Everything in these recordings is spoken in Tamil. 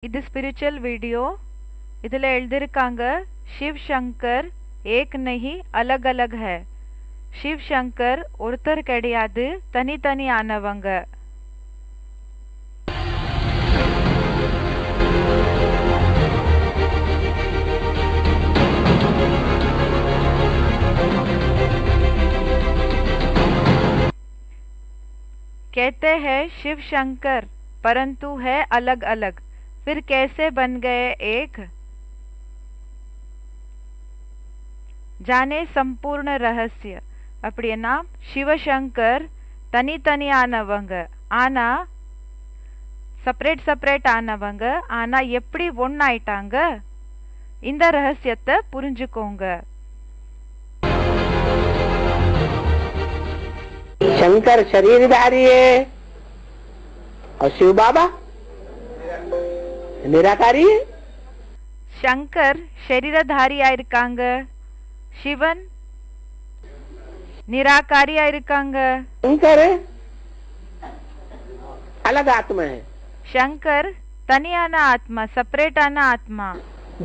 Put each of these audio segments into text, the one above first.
இது ஸ்பிரிச்சுவல் வீடியோ. இதில் எழுதியிருக்காங்க शिव शंकर एक नहीं अलग अलग है. शिव शंकर ஒருத்தர் கிடையாது, தனித்தனி ஆனவங்க. कहते हैं शिव शंकर परंतु है अलग अलग, फिर कैसे बन गए एक? जाने संपूर्ण रहस्य. அப்படின்னா சிவசங்கர் தனித்தனியானவங்க, ஆனா செப்பரேட் ஆனவங்க, ஆனா எப்படி ஒன்னாயிட்டாங்க, இந்த ரகசியத்தை புரிஞ்சுக்கோங்க. शंकर शरीरधारी है और शिव बाबा निराकारी है. சங்கர் शरीरधारिயா இருக்காங்க, சிவன் निराकारिया இருக்காங்க. शंकर अलग आत्मा है. शंकर तनियाना आत्मा, सेपरेटाना आत्मा.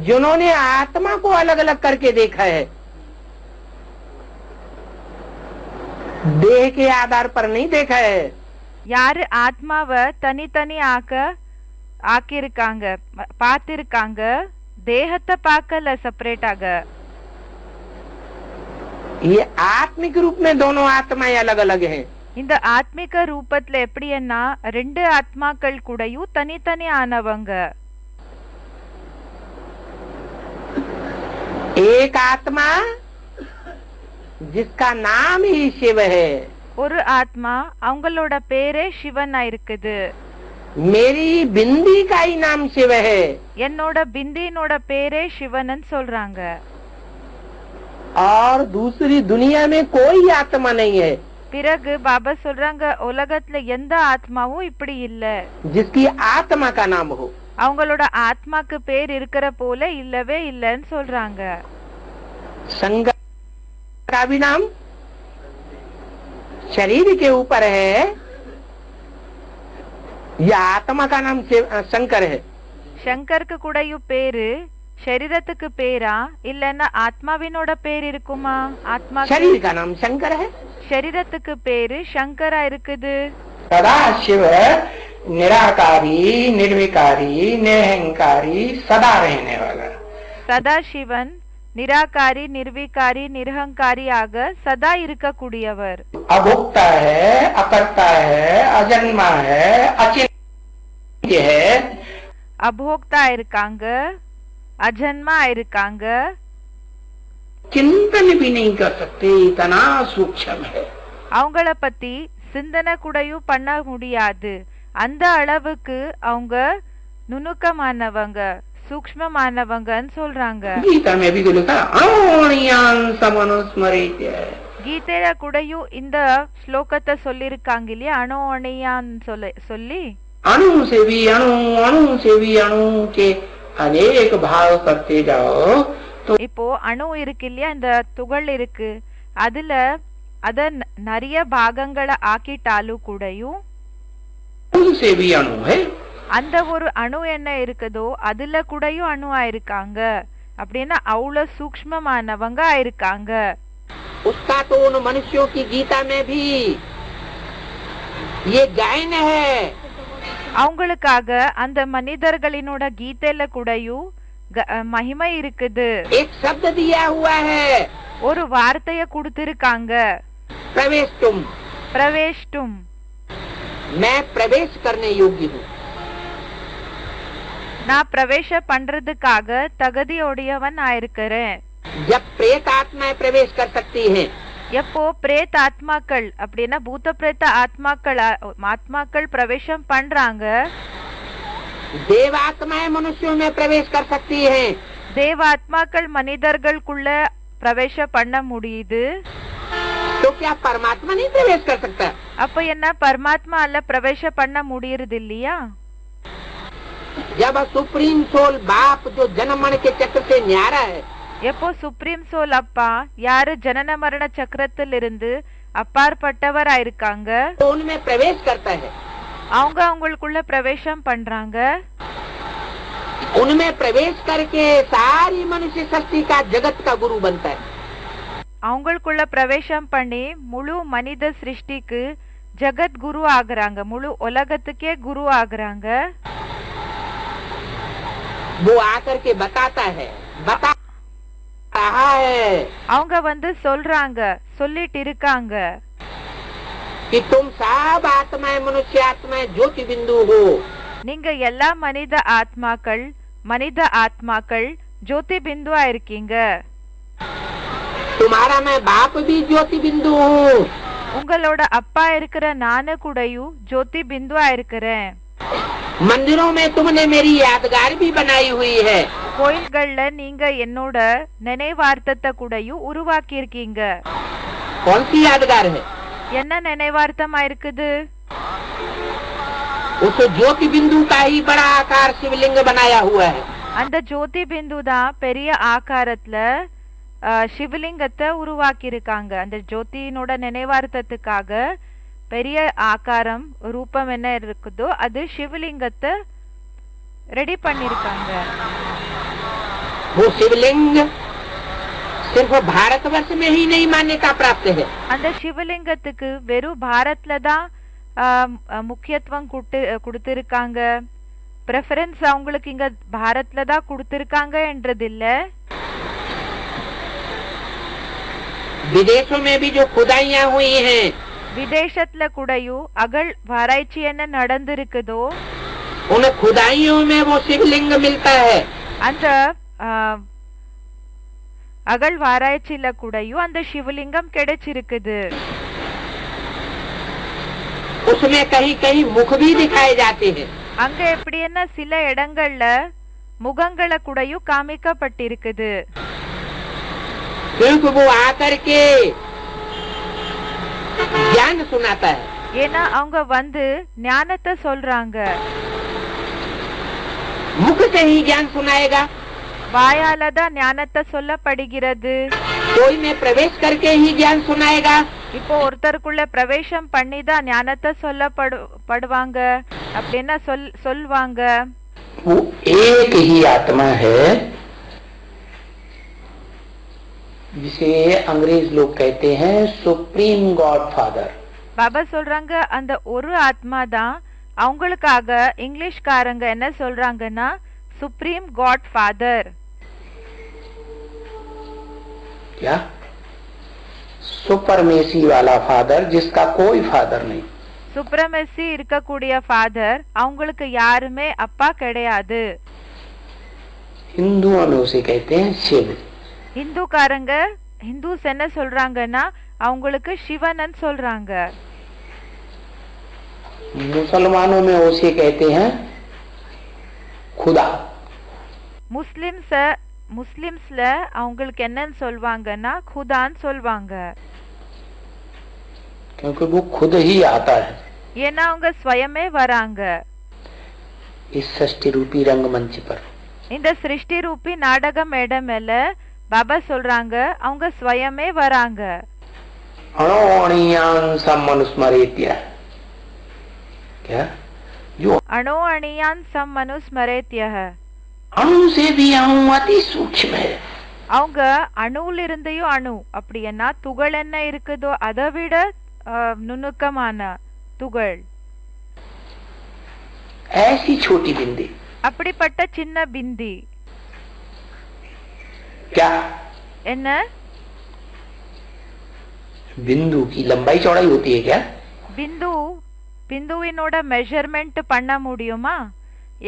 जिन्होंने आत्मा को अलग अलग करके देखा है, देह के आधार पर नहीं देखा है. யாரு ஆத்மாவை தனித்தனி ஆக்கியிருக்காங்க, பார்த்திருக்காங்க, தேகத்தை பார்க்கல செப்பரேட்டாக. ये आत्मिक रूप में दोनों आत्माएं अलग अलग हैं. இந்த ஆத்மிக ரூபத்துல எப்படின்னா ரெண்டு ஆத்மாக்கள் கூடயும் தனித்தனி ஆனவங்க. एक आत्मा जिसका नाम ही शिव है. ஒரு ஆத்மா அவங்களோட பேரே சிவனா இருக்குது. मेरी बिंदी का ही नाम शिव है. என்னோட பிந்தினோட பேரே சிவனன்னு சொல்றாங்க. और दूसरी दुनिया में कोई आत्मा नहीं है. பிறகு பாபா சொல்றாங்க உலகத்துல எந்த ஆத்மாவும் இப்படி இல்ல जिसकी आत्मा का नाम हो. அவங்களோட ஆத்மாக்கு பேர் இருக்கிற போல இல்லவே இல்லன்னு சொல்றாங்க. शंकर का भी नाम शरीर के ऊपर है, या आत्मा का नाम शंकर है. शंकருக்கு கூடயும் பேரு शरीरத்துக்கு பேரா இல்லன்னா ஆத்மாவினோட பேர் இருக்குமா? ஆத்மா शरीर का नाम शंकर है. शरीरத்துக்கு பேரு शंकरा இருக்குது. सदा शिव निराकारी निर्विकारी निरहंकारी सदा रहने वाला. सदा शिवन निराकारी निर्विकारी निरहंकारी ஆக சதா இருக்கக்கூடியவர். अभोक्ता है, अकर्ता है, अजन्मा है, अचिन्त्य है. अभोक्ता இருக்காங்க, अजन्मा இருக்காங்க, चिंतन भी नहीं कर सकते, इतना सूक्ष्म है. அவங்கள பத்தி சிந்தனை கூடயும் பண்ண முடியாது, அந்த அளவுக்கு அவங்க நுணுக்கமானவங்க, சூக்ஷ்மமானவங்கன்னு சொல்றாங்க. गीता में भी लिखा अणुयान समनुस्मरित. கீதையில கூடயும் இந்த ஸ்லோகத்தை சொல்லிருக்காங்க இல்லையா, அணு அணியான்னு சொல்லி अणु से भी अणु, अणु से भी अणु के अनेक भाव करते जाओ. तो இப்போ அணு இருக்கு இல்லையா, இந்த துகள் இருக்கு, அதுல அத நிறைய பாகங்களை ஆக்கிட்டாலும் கூடயும் से भी अणु है. அந்த ஒரு அணு என்ன இருக்குதோ அதுல கூடயும் அணு ஆயிருக்காங்க. அப்படின்னா அவ்வளவு சூக்ஷ்மமானவங்க ஆயிருக்காங்க. उसका तो उन मनुष्यों की गीता में भी ये गायन है. அவங்களுக்காக அந்த மனிதர்களினோட கீதையில கூடயும் மகிமை இருக்குது. एक शब्द दिया हुआ है, ஒரு வார்த்தைய கொடுத்திருக்காங்க, प्रवेष्टुम. प्रवेष्टुम. मैं प्रवेश करने योग्य हूँ. நான் பிரவேಶ பண்றதுக்காக தகுதியோடையவன் ஆயிருக்கிறேன். जब प्रेत आत्माएं प्रवेश कर सकती हैं, எப்போ பிரேத் ஆத்மாக்கள் அப்படின்னா பூத பிரேத ஆத்மாக்கள் பிரவேசம் பண்றாங்க, देव आत्माएं मनुष्यों में प्रवेश कर सकती हैं, தேவ ஆத்மாக்கள் மனிதர்களுக்குள்ள பிரவேசம் பண்ண முடியுது. तो क्या परमात्मा नहीं प्रवेश कर सकता? அப்ப என்ன பரமாத்மால பிரவேசம் பண்ண முடியறது இல்லையா? जब सुप्रीम सोल बाप जो जन्म मरण के चक्र से न्यारा है, எப்போ சுப்ரீம் சோல் அப்பா யாரு ஜனன மரண சக்கரத்திலிருந்து அப்பாற்பட்டவராயிருக்காங்க, तो उनमें प्रवेश करता है. அவங்க அவங்களுக்குள்ள பிரவேசம் பண்றாங்க. उनमें प्रवेश करके सारी मनुष्य सृष्टि का जगत का गुरु बनता है। அவங்களுக்குள்ள பிரவேசம் பண்ணி முழு மனித சிருஷ்டிக்கு ஜகத் குரு ஆகுறாங்க, முழு உலகத்துக்கே குரு ஆகுறாங்க. वो आकर के बताता है, बता रहा है, அவங்க வந்து சொல்றாங்க, சொல்லிட்டு இருக்காங்க, कि तुम सब आत्माएं मनुष्य आत्माएं ज्योति बिंदु हो. நீங்க எல்லா மனித ஆத்மாக்கள் ஜோதி பிந்துவா இருக்கீங்க. तुम्हारा मैं बाप भी ज्योति बिंदु हूँ. உங்களோட அப்பா இருக்கிற நானு கூடயும் ஜோதி பிந்துவா இருக்கிறேன். मंदिरों में तुमने मेरी यादगार भी बनाई हुई है. கோயில்கள்ல நீங்க என்னோட நினைவார்த்தத்தை கூடயும் உருவாக்கி இருக்கீங்க. कौन सी यादगार है? என்ன நினைவார்த்தமா இருக்குது? उस ज्योति बिंदु का ही बड़ा आकार शिवलिंग बनाया हुआ है. அந்த ஜோதி பிந்து தான் பெரிய ஆகாரத்துல சிவலிங்கத்தை உருவாக்கி இருக்காங்க. அந்த ஜோதியினோட நினைவார்த்தத்துக்காக பெரிய ஆகாரம் ரூபம் என்ன இருக்குதோ அது சிவலிங்கத்தை ரெடி பண்ணிருக்காங்க. वो शिवलिंग सिर्फ भारतवर्ष में ही नहीं मान्यता प्राप्त है. அந்த சிவலிங்கத்துக்கு வெறும் பாரத்ல தான் முக்கியத்துவம் கொடுத்திருக்காங்க, பிரெஃபரன்ஸ் அவங்களுக்கு இங்க பாரத்ல தான் கொடுத்திருக்காங்க என்றதில்ல. विदेशों में भी जो खुदाइयां हुई हैं, விதேசத்துல கூடயும் அகழ்வாராய்ச்சி என்ன நடந்திருக்குதோ उन खुदाइयों में वो शिवलिंग मिलता है. அந்த அகழ்வாராய்ச்சியில கூடயும் அந்த சிவலிங்கம் கிடைச்சிருக்குது. उसमें कहीं कहीं मुख भी दिखाए जाते हैं. அங்க எப்படி என்ன சில இடங்கள்ல முகங்களை கூடயும் காமிக்கப்பட்டிருக்குது. क्योंकि वो आकर के ज्ञान सुनाता है. ஏன்னா அவங்க வந்து ஞானத்தை சொல்றாங்க. मुख से ही ज्ञान सुनाएगा. வாயால தான் ஞானத்தை சொல்லப்படுகிறது. कोई में प्रवेश करके ही ज्ञान सुनाएगा. இப்போ ஒருத்தருக்குள்ள பிரவேசம் பண்ணி தான் ஞானத்தை சொல்லப்படுவாங்க அப்படின்னா சொல்வாங்க. वो एक ही आत्मा है जिसे अंग्रेज लोग कहते हैं सुप्रीम गॉड फादर. பாபா சொல்றாங்க அந்த ஒரு ஆத்மா தான். அவங்களுக்காக இங்கிலீஷ்காரங்க என்ன சொல்றாங்கன்னா सुप्रीम गॉड फादर. क्या? सुपरमेसी वाला फादर जिसका कोई फादर नहीं. சுப்ரமசி இருக்கக்கூடிய ஃபாதர், அவங்களுக்கு யாருமே அப்பா கிடையாது. हिंदुओं में उसे कहते हैं शिव. ஹிந்துஸ் என்ன சொல்றாங்கன்னா அவங்களுக்கு சிவனன் சொல்றாங்க. मुसलमानों में उसे कहते हैं खुदा. முஸ்லிம்ஸ்ல அவங்களுக்கு என்னன்னு சொல்வாங்கன்னா खुदाன்னு சொல்வாங்க. क्योंकि वो खुद ही आता है. ஏன்னா அவங்க स्वयமே வராங்க. इस सृष्टि रूपी रंगमंच पर. இந்த சிருஷ்டி ரூபி நாடக மேடை மேல பாபா சொல்றாங்க அவங்க स्वयமே வராங்க. अणोअणियान् सम्मनुस्मरेत्य. क्या? जो अणो अणियान सम्मनुस्मरेत्यः. अणु से भी अणु अति सूक्ष्म है. அவங்க அணுல இருந்தையும் அணு அப்படின்னா துகள் என்ன இருக்குதோ அதை விட நுணுக்கமான துகள். ऐसी छोटी बिंदी. அப்படிப்பட்ட சின்ன பிந்தி. क्या? என்ன? बिंदु की लंबाई चौड़ाई होती है क्या? பிந்துவினோட மெஷர்மெண்ட் பண்ண முடியுமா?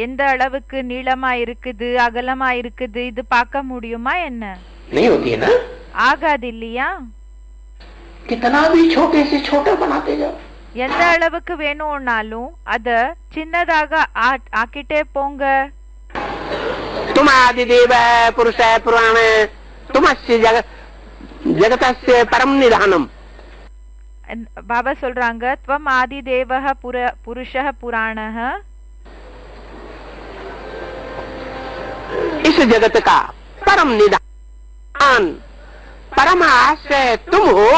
எந்த அளவுக்கு நீளமா இருக்குது அகலமா இருக்குது இது பார்க்க முடியுமா என்ன? नहीं होती है ना. ஆகாது இல்லையா? कितना भी छोटे से छोटा बनाते जाओ. எந்த அளவுக்கு வேணும்னாலும் அத சின்னதாக ஆக்கிட்டே போங்க. तुम आदिदेव पुरुष पुराण तुमस्य जगतस्य परम निधानम. பாபா சொல்றாங்க त्वम् आदिदेवः पुरुषः पुराणः. इस जगत का परम निधान परम आश्रय तुम हो.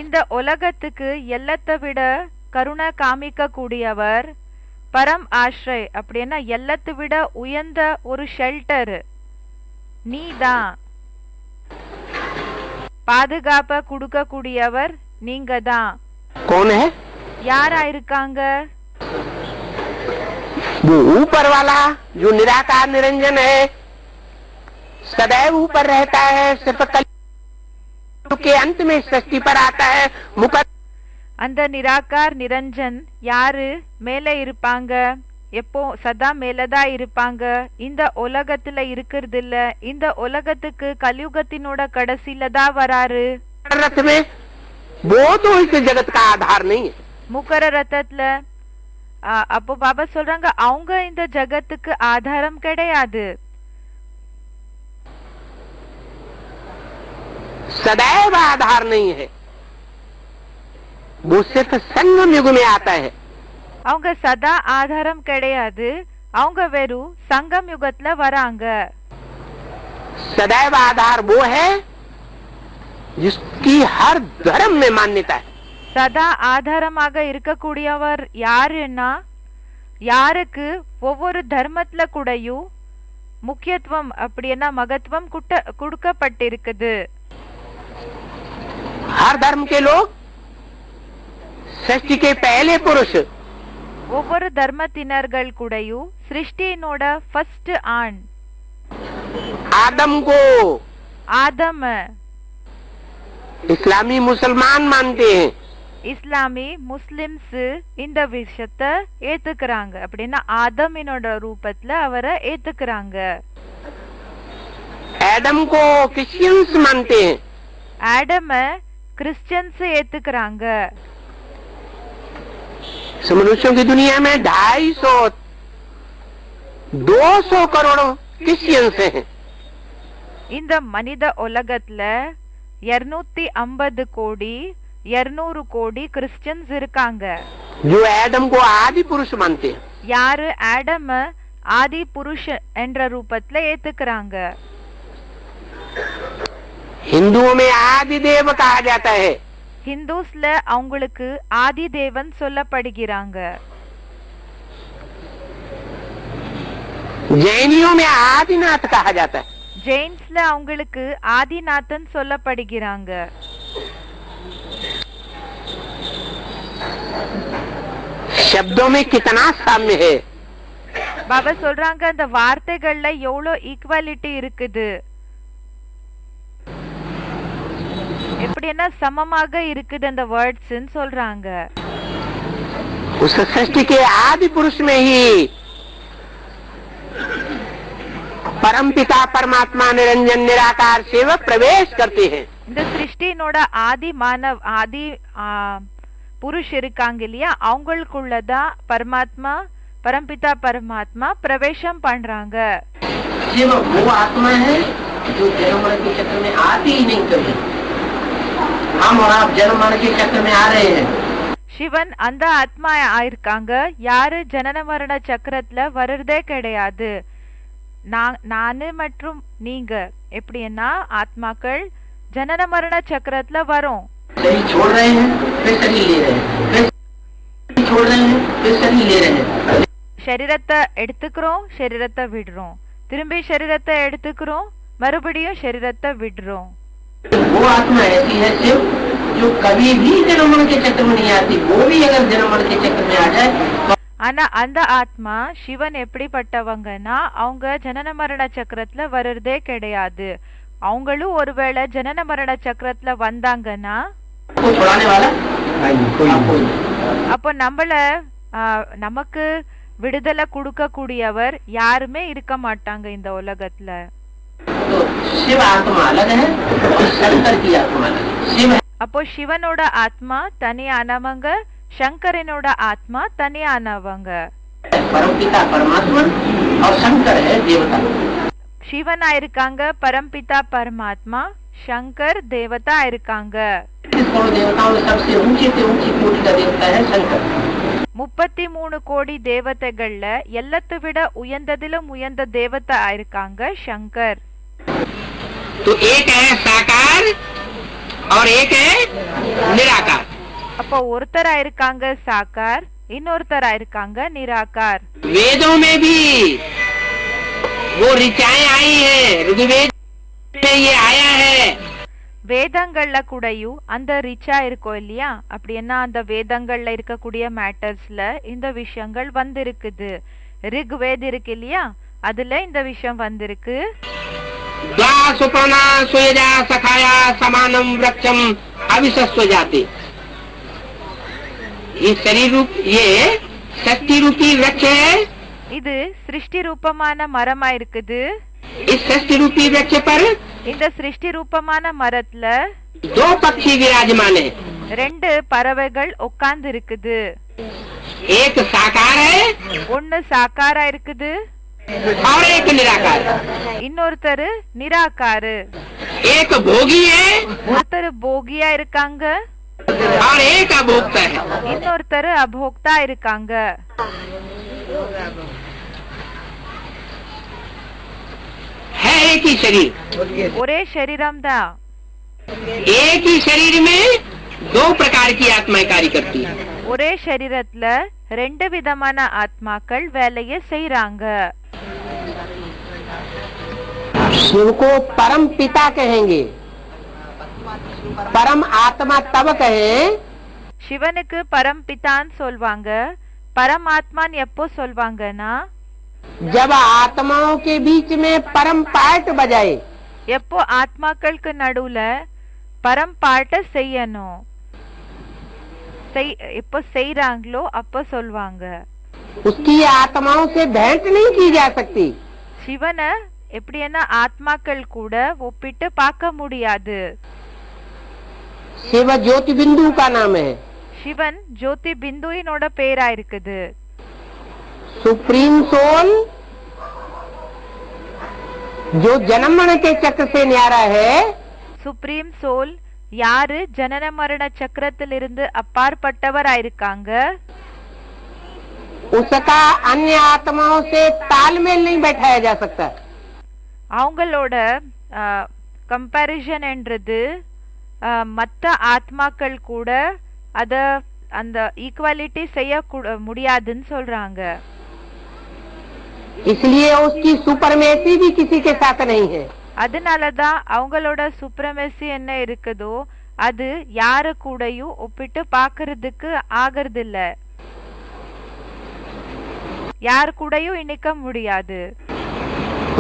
இந்த உலகத்துக்கு எல்லத்தை விட கருணை காமிக்க கூடியவர் பரம் ஆශ්‍රய் அப்படின்னா எல்லாத்தை விட உயர்ந்த ஒரு ஷெல்டர் நீதான். பாதுகாப்ப கொடுக்க கூடியவர் நீங்க தான். कौन है? யாரா இருக்காங்க? वो ऊपर वाला जो निराकार निरंजन है, सदैव ऊपर रहता है, सिर्फ कल के अंत में सृष्टि पर आता है। அந்த நிராகார் நிரஞ்சன் யாரு? மேலே இருப்பாங்க, எப்போ சதா மேலதான் இருப்பாங்க. இந்த உலகத்துல இருக்கிறது இல்ல, இந்த உலகத்துக்கு கலியுகத்தினோட கடைசியில தான் வராரு. रथ में वो तो इस जगत का आधार नहीं है। முக்கர ரத்தத்துல அப்போ பாபா சொல்றாங்க அவங்க இந்த ஜகத்துக்கு ஆதாரம் கிடையாது. सदैव आधार नहीं है, वो सिर्फ संगम युग में आता है। அவங்க சதா ஆதாரம் கிடையாது, அவங்க வெறும் சங்கம் யுகத்துல வராங்க. सदैव आधार वो है जिसकी हर धर्म में मान्यता है। சதா ஆதாரமாக இருக்கக்கூடியவர் யாருன்னா யாருக்கு ஒவ்வொரு தர்மத்துல கூடயும் முக்கியத்துவம் அப்படின்னா மகத்துவம் கொடுக்கப்பட்டிருக்குது. हर धर्म के लोग सृष्टि के पहले पुरुष, ஒவ்வொரு தர்மத்தினர்கள் கூடயும் சிருஷ்டியினோட ஃபர்ஸ்ட் ஆண் आदम को ஆதம் इस्लामी मुसलमान मानते हैं। இஸ்லாமி முஸ்லிம்ஸ் இந்த விஷயத்தை ஏத்துக்கிறாங்க. அப்படின்னா ஆதமினோட ரூபத்துல அவரை ஏத்துக்கிறாங்க. एडम को क्रिश्चियंस मानते हैं। ஆடம கிறிஸ்டியன்ஸ் ஏத்துக்கிறாங்க. मनुष्यों की दुनिया में 200 करोड़ क्रिश्चियंस हैं। இந்த மனித உலகத்துல 250 கோடி 200 கோடி கிறிஸ்டியன்ஸ் இருக்காங்க. जो एडम को आदि पुरुष मानते हैं। யாரு ஆடம் ஆதி புருஷ என்ற ரூபத்துல ஏத்துக்கிறாங்க. हिंदुओं में आदि देव कहा जाता है। ஹிந்துஸ்ல அவங்களுக்கு ஆதி தேவன் சொல்லப்படுகிறாங்க. जैनियों में आदिनाथ कहा जाता है। ஜெயின்ஸ்ல அவங்களுக்கு ஆதிநாதன் சொல்லப்படுகிறாங்க. शब्दों में कितना साम्य है। பாபா சொல்றாங்க அந்த வார்த்தைகள்ல எவ்வளவு ஈக்குவாலிட்டி இருக்குது, எப்படின்னா சமமாக இருக்குது அந்த வேர்ட்ஸ் சொல்றாங்க. उस सृष्टि के आदि पुरुष में ही परम पिता परमात्मा निरंजन निराकार सेवक प्रवेश करते हैं। இந்த சிருஷ்டினோட ஆதி மானவ் ஆதி புருஷ் இருக்காங்க இல்லையா, அவங்களுக்குள்ளதான் பரமாத்மா परमपिता परमात्मा प्रवेशम पண்றாங்க. शिव वो आत्मा है जो जन्म मरण के चक्र में आती ही नहीं कभी। हम और आप जन्म मरण के चक्र में आ रहे हैं। சிவன் அந்த ஆத்மா ஆயிருக்காங்க, யாரு ஜனன மரண சக்கரத்துல வரதே கிடையாது. நானு மற்றும் நீங்க எப்படின்னா ஆத்மாக்கள் ஜனன மரண சக்கரத்துல வரோம். शरीर छोड़ रहे हैं, फिर शरीर ले रहे हैं, फिर छोड़ रहे हैं, फिर शरीर ले रहे हैं। शरीरத்தை எடுத்துக்கிறோம், शरीरத்தை விடுறோம், திரும்பி शरीरத்தை எடுத்துக்கிறோம், மறுபடியும் शरीरத்தை விடுறோம். वो आत्मा ऐसी है शिव जो कभी भी जन्म मरण के चक्र में नहीं आती। वो भी अगर जन्म मरण के चक्र में आ जाए तो ஆனா அந்த ஆத்மா சிவன் எப்படிப்பட்டவங்கன்னா அவங்க ஜனன மரண சக்கரத்துல வரதே கிடையாது. அவங்களும் ஒருவேளை ஜனன மரண சக்கரத்துல வந்தாங்கன்னா அப்போ நம்மள நமக்கு விடுதலை கொடுக்க கூடியவர் யாருமே இருக்க மாட்டாங்க இந்த உலகத்துல. அப்போ சிவனோட ஆத்மா தனியானவங்க, சங்கரனோட ஆத்மா தனியானவங்க. சிவனா இருக்காங்க, பரம்பிதா பரமாத்மா, சங்கர் தேவதா இருக்காங்க. 33 கோடி தேவதைகள்ல எல்லாத்தை விட உயர்ந்ததிலும் உயர்ந்த தேவதா இருக்காங்க சங்கர். तो एक है साकार और एक है निराकार. அப்போ ஒருத்தரா இருக்காங்க சாக்கார், இன்னொருத்தரா இருக்காங்க நிராகார். वेदों में भी वो ऋचाएं आई है, ऋग्वेद में ये आया है. வேதங்கள்ல கூடயும் அந்த ரிச்சா இருக்கும் இல்லையா, அப்படின்னா அந்த வேதங்கள்ல இருக்கக்கூடிய மேட்டர்ஸ்ல இந்த விஷயங்கள் வந்திருக்குது. ரிக்வேத் இருக்கு இல்லையா, அதுல இந்த விஷயம் வந்திருக்கு. द्वासुपर्णा सुयजा सखाया समानम वृक्षम अविशस्व जाते. ये शरीर रूप, ये षष्टि रूपी वृक्ष है. இது சிருஷ்டி ரூபமான மரமா இருக்குது. इस षष्टि रूपी वृक्ष पर இந்த சிருஷ்டி ரூபமான மரத்துல दो पक्षी विराजमान है. ரெண்டு பறவைகள் உட்கார்ந்து இருக்குது. एक साकार है ஒன்னு சாக்காரா இருக்குது, और एक निराकार. இன்னொருத்தரு நிராகாரு. एक भोगी है ஒருத்தரு போகியா இருக்காங்க, और एक अभोक्ता है. இன்னொருத்தரு அபோக்தா இருக்காங்க. है एक ही शरीर. ஒரே शरीरम தான். एक ही शरीर में दो प्रकार की आत्माएं कार्य करती है. ஒரே शरीरத்துல ரெண்டு விதமான ஆத்மாக்கள் வேலையை செய்றாங்க. शिव को परम पिता कहेंगे, परम आत्मा तब कहें சிவனுக்கு பரம்பிதான்னு சொல்வாங்க. பரமாத்மான் எப்போ சொல்வாங்கன்னா, जब आत्माओं के बीच में परम पाठ बजाए. எப்போ ஆத்மாக்களுக்கு நடுவுல பரம் பாட்ட செய்யணும், எப்போ செய்றாங்களோ அப்போ சொல்வாங்க. उसकी आत्माओं से भेंट नहीं की जा सकती. சிவனை எப்படின்னா ஆத்மாக்கள் கூட ஒப்பிட்டு பார்க்க முடியாது. शिव ज्योति बिंदु का नाम है. சிவன் ஜோதி பிந்துவினோட பேரா இருக்குது. सुप्रीम सोल जो जन्म मरण के चक्र से न्यारा है. சுப்ரீம் சோல் யாரு ஜனன மரண சக்கரத்திலிருந்து அப்பாற்பட்டவரா இருக்காங்க. उसका अन्य आत्माओं से तालमेल नहीं बैठाया जा सकता. அவங்களோட கம்பேரிசன் என்றது மற்ற ஆத்மாக்கள் கூட அத அந்த ஈக்குவாலிட்டி செய்ய முடியாதுன்னு சொல்றாங்க. इसलिए उसकी सुपरमेसी भी किसी के साथ नहीं है. அதனாலதான் அவங்களோட சுப்ரமசி என்ன இருக்குதோ அது யாரு கூடயும் ஒப்பிட்டு பாக்குறதுக்கு ஆகறதில்ல, யாரு கூடயும் இணைக்க முடியாது.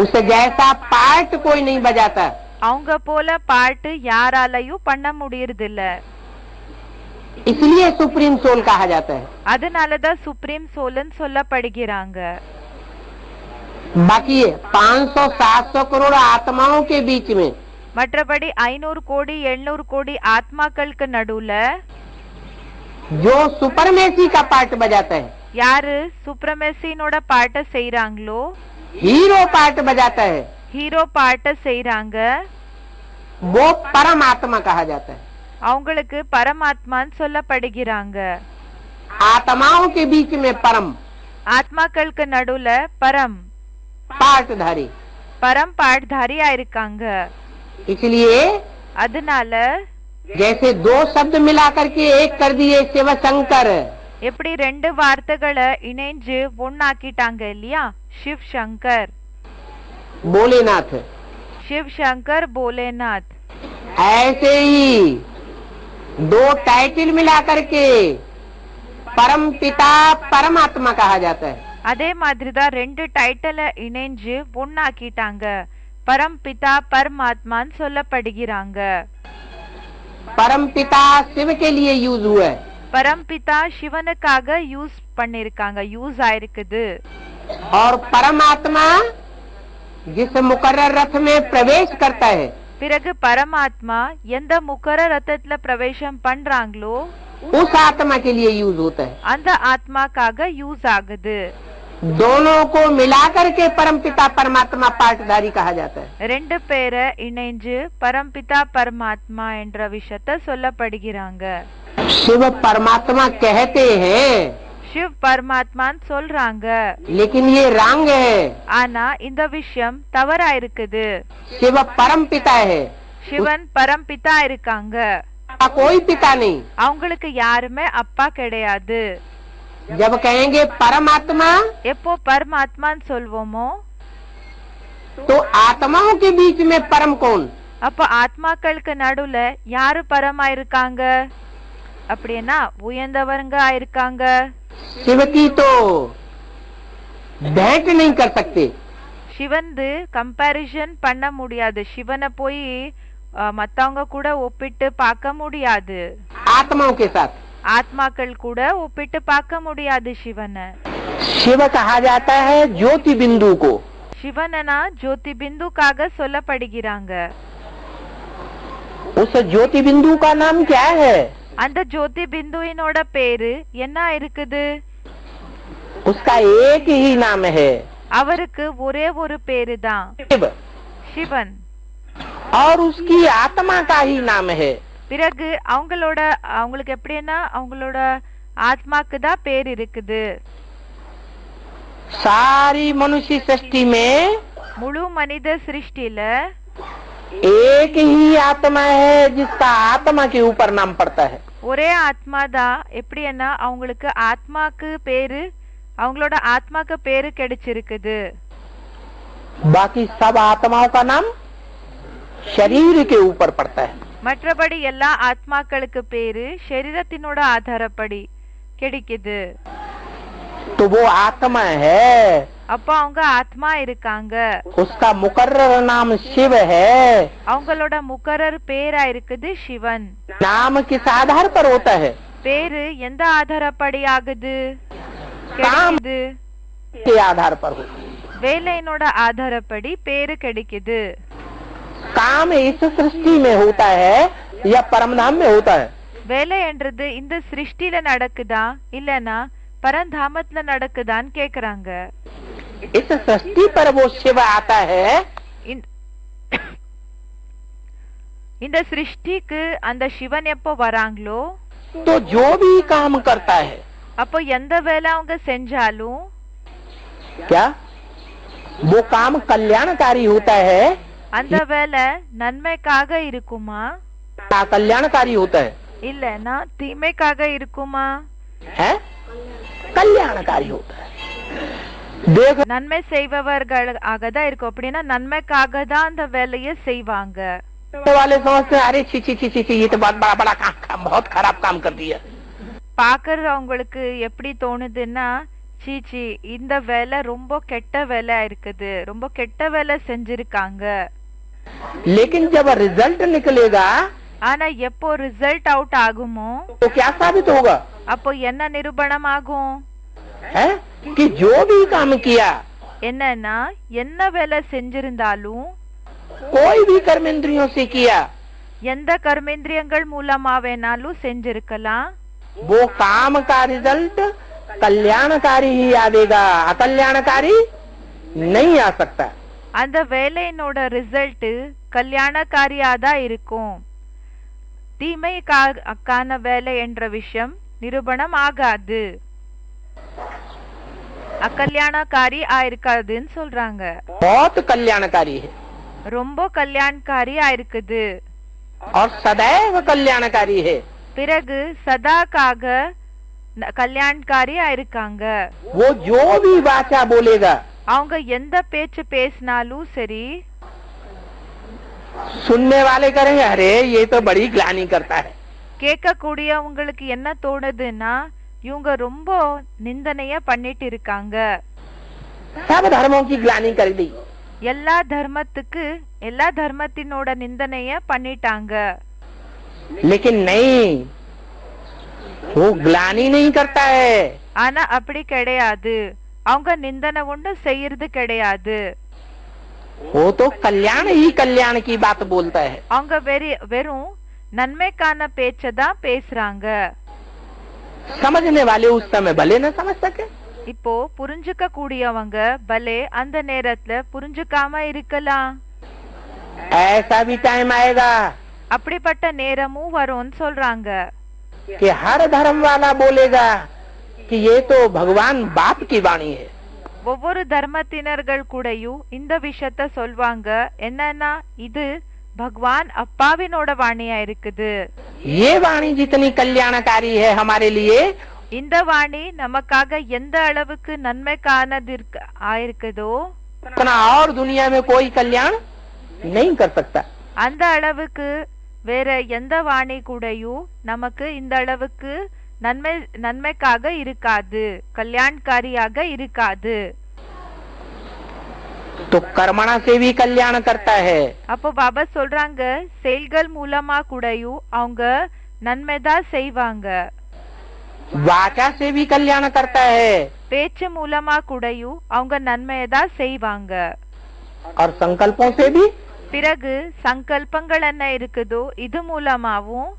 उस जैसा पार्ट कोई नहीं बजाता. அவங்க போல பாட்டு யாராலையும் பண்ண முடியறதில்ல. इसलिए सुप्रीम सोल कहा जाता है. அதனாலதான் சுப்ரீம் சோல்னு சொல்லப்படுகிறாங்க. बाकी 500-700 करोड़ आत्माओं के बीच में மற்றபடி 500 கோடி 700 கோடி ஆத்மாக்களுக்கு நடுவுல जो सुपरमेसी का पार्ट बजाता है, யாரு சுப்ரமசினோட பாட்ட செய்றாங்களோ, हीरो पार्ट बजाता है, ஹீரோ பாட்ட செய்றாங்க, वो परमात्मा कहा जाता है. அவங்களுக்கு பரமாத்மான்னு சொல்லப்படுகிறாங்க. आत्माओं के बीच में परम ஆத்மாக்களுக்கு நடுவுல பரம் पार्टधारी. பரம் பாட்தாரியா இருக்காங்க. इसलिए அதனால जैसे दो शब्द मिला करके एक कर दिए शिव शंकर, எப்படி ரெண்டு வார்த்தைகளை இணைஞ்சு ஒன்னாக்கிட்டாங்க இல்லையா, சிவ் சங்கர், भोलेनाथ, शिव शंकर भोलेनाथ, ऐसे ही दो टाइटल मिला करके परम पिता परमात्मा कहा जाता है. அதே மாதிரிதான் ரெண்டு டைட்டிலை இணைஞ்சு ஒன்னாக்கிட்டாங்க, பரம் பிதா பரமாத்மான்னு சொல்லப்படுகிறாங்க. परम पिता शिव के लिए यूज हुआ है. பரம் பிதா சிவனுக்காக யூஸ் பண்ணிருக்காங்க, யூஸ் ஆயிருக்குது. और परमात्मा जिस मुकर्रर रथ में प्रवेश करता है, பிறகு பரமாத்மா எந்த முக்கர ரத்தத்துல பிரவேசம் பண்றாங்களோ उस आत्मा के लिए यूज होता है. அந்த ஆத்மாக்காக யூஸ் ஆகுது. दोनों को मिला करके परम पिता परमात्मा पार्टधारी कहा जाता है. ரெண்டு பேரை இணைஞ்சு பரம்பிதா பரமாத்மா என்ற விஷயத்த சொல்லப்படுகிறாங்க. शिव परमात्मा कहते हैं, சிவ் பரமாத்மான்னு சொல்றாங்க, लेकिन ये रंग है. ஆனா இந்த விஷயம் தவறா இருக்குது. शिव परम पिता है, சிவன் பரம்பிதா இருக்காங்க, कोई पिता नहीं. அவங்களுக்கு யாருமே அப்பா கிடையாது. जब कहेंगे परमात्मा எப்போ பரமாத்மான்னு சொல்வோமோ तो आत्माओं के बीच में परम कौन? அப்ப ஆத்மாக்களுக்கு நடுவுல யாரு பரமா இருக்காங்க அப்படின்னா உயர்ந்தவங்க இருக்காங்க. शिव की तो भेंट नहीं कर सकते. சிவந்து கம்பேரிசன் பண்ண முடியாது. சிவனை போய் மத்தவங்க கூட ஒப்பிட்டு பார்க்க முடியாது. आत्माओं के साथ ஆத்மாக்கள் கூட ஒப்பிட்டு பார்க்க முடியாது சிவனை. शिव कहा जाता है ज्योति बिंदु को. சிவனா ஜோதி பிந்துக்காக சொல்லப்படுகிறாங்க. उस ज्योति बिंदु का नाम क्या है? அந்த ஜோதி பிந்துவினோட பேரு என்ன இருக்குது? उसका एक ही नाम है. அவருக்கு ஒரே ஒரு பேரு தான் शिव. சிவன். और उसकी आत्मा का ही नाम है. பிறகு அவங்களுக்கு எப்படின்னா அவங்களோட ஆத்மாக்கு தான் பேர் இருக்குது. सारी मनुष्य सृष्टि में முழு மனித சிருஷ்டில एक ही आत्मा है जिसका आत्मा के ऊपर नाम पड़ता है. ஒரே ஆத்மா தான். எப்படின்னா அவங்களுக்கு ஆத்மாக்கு பேரு அவங்களோட ஆத்மாக்கு பேரு கிடைச்சிருக்குது. बाकी सब आत्माओं का नाम शरीर के ऊपर पड़ता है. மற்றபடி எல்லா ஆத்மாக்களுக்கு பேரு சரீரத்தினோட ஆதாரப்படி கிடைக்குது. तो वो आत्मा है. அப்ப அவங்க ஆத்மா இருக்காங்க. उसका मुकर्रर नाम शिव है. அவங்களோட முக்கரர் பேரா இருக்குது சிவன். नाम किस आधार पर होता है? பேரு எந்த ஆதாரப்படி ஆகுது काम கிடைக்குது? के आधार पर हो. வேலையினோட ஆதாரப்படி பேரு கிடைக்குது. काम इस सृष्टि में होता है या परमधाम में होता है? வேலை என்றது இந்த சிருஷ்டில நடக்குதா இல்லனா பரந்தாமத்துல நடக்குதான்னு கேக்குறாங்க. इस सृष्टि पर वो शिव आता है. இந்த சிருஷ்டிக்கு அந்த சிவன் எப்போ வராங்களோ तो जो भी काम करता है அப்போ எந்த வேலை அவங்க செஞ்சாலும் क्या वो काम कल्याणकारी होता है? அந்த வேலை நன்மைக்காக இருக்குமா कल्याणकारी होता है இல்லனா தீமைக்காக இருக்குமா? है? कल्याणकारी होता है. देख நன்மை செய்பவர்களாக தான் இருக்கும். அப்படின்னா நன்மைக்காக தான் அந்த வேலையை செய்வாங்க. वाले समझते हैं अरे ची ची ची ची ची ये तो बहुत बड़ा बड़ा काम बहुत खराब काम कर दिया. பாக்குறவங்களுக்கு எப்படி தோணுதுன்னா சீச்சி இந்த வேலை ரொம்ப கெட்ட வேலை இருக்குது, ரொம்ப கெட்ட வேலை செஞ்சிருக்காங்க. लेकिन जब रिजल्ट निकलेगा ஆனா எப்போ ரிசல்ட் அவுட் ஆகுமோ तो क्या साबित होगा? அப்போ என்ன நிரூபணம் ஆகும்? है कि जो भी काम किया என்னன்னா என்ன வேலை செஞ்சிருந்தாலும் कोई भी कर्म इंद्रियों से किया எந்த கர்மேந்திரியங்கள் மூலமா வேணாலும் செஞ்சிருக்கலாம். वो काम का रिजल्ट कल्याणकारी ही आवेगा. अकल्याणकारी नहीं आ सकता. அந்த வேலையினோட ரிசல்ட் கல்யாணக்காரியா தான் இருக்கும். தீமைக்கான வேலை என்ற விஷயம் நிரூபணம் ஆகாது, அக்கல்யாணக்காரி ஆயிருக்காதுன்னு சொல்றாங்க. बहुत कल्याणकारी है ரொம்ப கல்யாணக்காரி ஆயிருக்குது. और सदैव कल्याणकारी है. பிறகு சதாக்காக கல்யாணக்காரி ஆயிருக்காங்க. वो जो भी वाचा बोलेगा அவங்க எந்த பேச்சு பேசினாலும் சரி सुनने वाले करेंगे अरे ये तो बड़ी ग्लानि करता है. கேட்க கூடியவங்களுக்கு என்ன தோணுதுன்னா இவங்க ரொம்ப நிந்தனைய பண்ணிட்டு இருக்காங்க. सब धर्मों की ग्लानि कर दी. எல்லா தர்மத்தினோட நிந்தனைய பண்ணிட்டாங்க. लेकिन नहीं वो ग्लानि नहीं करता है. ஆனா அப்படி கிடையாது. அவங்க நிந்தனை ஒன்று செய்யறது கிடையாது. वो तो कल्याण ही कल्याण की बात बोलता है. அவங்க வெறும் நன்மைக்கான பேச்சதான் பேசுறாங்க. समझने वाले उस समय भले न समझ सके. இப்போ புரிஞ்சுக்க கூடியவங்க பலே அந்த நேரத்துல புரிஞ்சுக்காம இருக்கலாம். ऐसा भी टाइम आएगा அப்படிப்பட்ட நேரமும் வரும்னு சொல்றாங்க. कि हर धर्म वाला बोलेगा कि ये तो भगवान बाप की वाणी है. ஒவ்வொரு தர்மத்தினர்கள் கூடயும் இந்த விஷயத்த சொல்வாங்க. என்னன்னா இது பகவான் அப்பாவினோட வாணியா இருக்குது. ये वाणी जितनी कल्याणकारी है हमारे लिए இந்த வாணி நமக்காக எந்த அளவுக்கு நன்மைக்கானது ஆயிருக்குதோ उतना और दुनिया में कोई कल्याण नहीं कर सकता. அந்த அளவுக்கு வேற எந்த வாணி கூடயும் நமக்கு இந்த அளவுக்கு நன்மைக்காக இருக்காது, கல்யாணக்காரியாக இருக்காது. तो कर्मणा से भी कल्याण करता है. அப்போ பாபா சொல்றாங்க செயல்கள் மூலமா கூடயும் அவங்க நன்மைதான் செய்வாங்க. वाचा से भी कल्याण करता है. பேச்சு மூலமா கூடயும் அவங்க நன்மையதான் செய்வாங்க. और संकल्पों से भी. பிறகு சங்கல்பங்கள் என்ன இருக்குதோ இது மூலமாவும்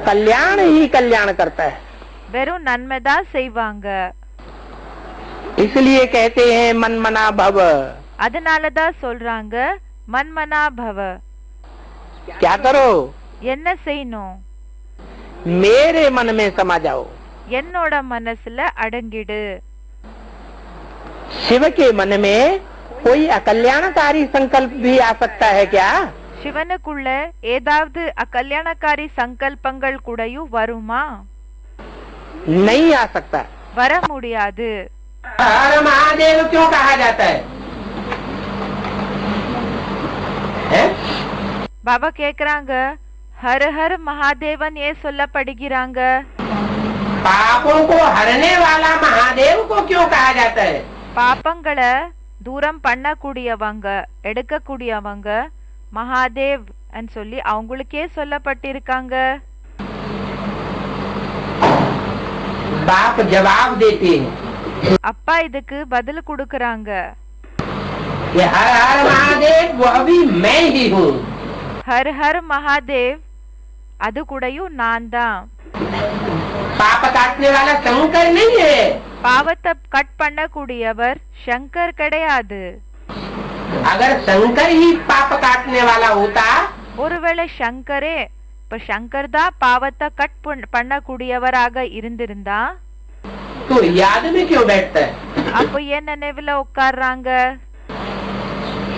कल्याण ही कल्याण करता है. வெறும் நன்மைதான் செய்வாங்க. इसलिए कहते हैं मन मना भव. அதனாலதான் சொல்றாங்க மன்மனா பவ. क्या करो? என்ன செய்யணும்? मेरे मन में समा जाओ. என்னோட மனசுல அடங்கிடு. शिव के मन में कोई अकल्याणकारी संकल्प भी आ सकता है क्या? சிவனுக்குள்ள ஏதாவது அக்கல்யாணக்காரி சங்கல்பங்கள் கூடயும் வருமா? नहीं आ सकता. வர முடியாது. हर महादेव क्यों कहा जाता है? பாபா கேக்குறாங்க ஹர ஹர மகாதேவன் ஏன் சொல்லப்படுகிறாங்க? पापों को हरने वाला महादेव को क्यों कहा जाता है? பாப்பங்களை தூரம் பண்ணக்கூடியவங்க எடுக்கக்கூடியவங்க மகாதேவ் சொல்லி அவங்களுக்கே சொல்லப்பட்டிருக்காங்க. बाप जवाब देते हैं. அப்பா இதுக்கு பதில் கொடுக்கறாங்க. ये हर हर महादेव वो अभी मैं ही हूँ. ஹர் ஹர் மகாதேவ் அது கூடயும் நான் தான். पाप काटने वाला शंकर नहीं है. பாவத்தை கட் பண்ணக்கூடியவர் சங்கர் கிடையாது. अगर शंकर ही पाप काटने वाला होता ஒருவேளை சங்கரே இப்ப சங்கர் தான் பாவத்தை கட் பண்ணக்கூடியவராக இருந்திருந்தா तो याद में क्यों बैठता है? அப்ப ஏன் நினைவுல உட்கார்றாங்க?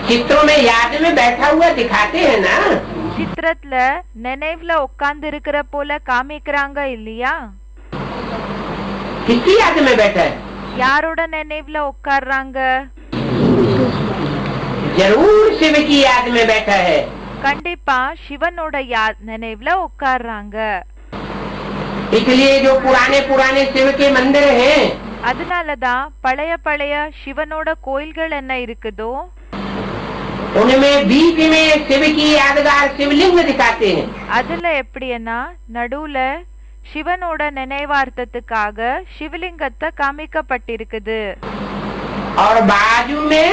चित्रों में याद में बैठा हुआ दिखाते हैं ना. சித்திரத்துல நினைவுல உட்கார்ந்து இருக்கிற போல காமிக்கிறாங்க இல்லையா? किसकी याद में बैठा है? யாரோட நினைவுல உட்கார்றாங்க? जरूर शिव की याद में बैठा है. கண்டிப்பா சிவனோட நினைவுல உட்கார்றாங்க. इसलिए जो पुराने पुराने शिव के मंदिर हैं அதனாலதான் பழைய பழைய சிவனோட கோயில்கள் என்ன இருக்குதோ उनमें बीच में शिव की यादगार शिवलिंग दिखाते हैं. அதுல எப்படின்னா நடுவுல சிவனோட நினைவார்த்தத்துக்காக சிவலிங்கத்தை காமிக்கப்பட்டிருக்குது. और बाजू में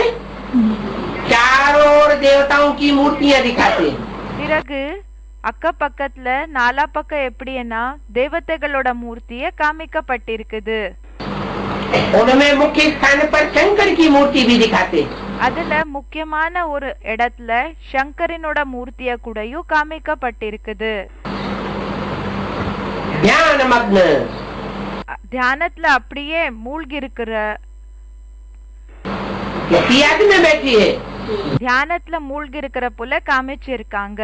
चारों ओर देवताओं की मूर्तियां दिखाते हैं. பிறகு அக்க பக்கத்துல நாலா பக்கம் எப்படின்னா தேவதைகளோட மூர்த்திய காமிக்கப்பட்டிருக்குது. उनमें मुख्य स्थान पर शंकर की मूर्ति भी दिखाते हैं. அதுல முக்கியமான ஒரு இடத்துல சங்கரனோட மூர்த்திய கூடயும் காமிக்கப்பட்டிருக்குது. ध्यान मग्न. தியானத்துல அப்படியே மூழ்கி இருக்கிற याद में बैठी है. தியானத்துல மூழ்கி இருக்கிற போல காமிச்சிருக்காங்க.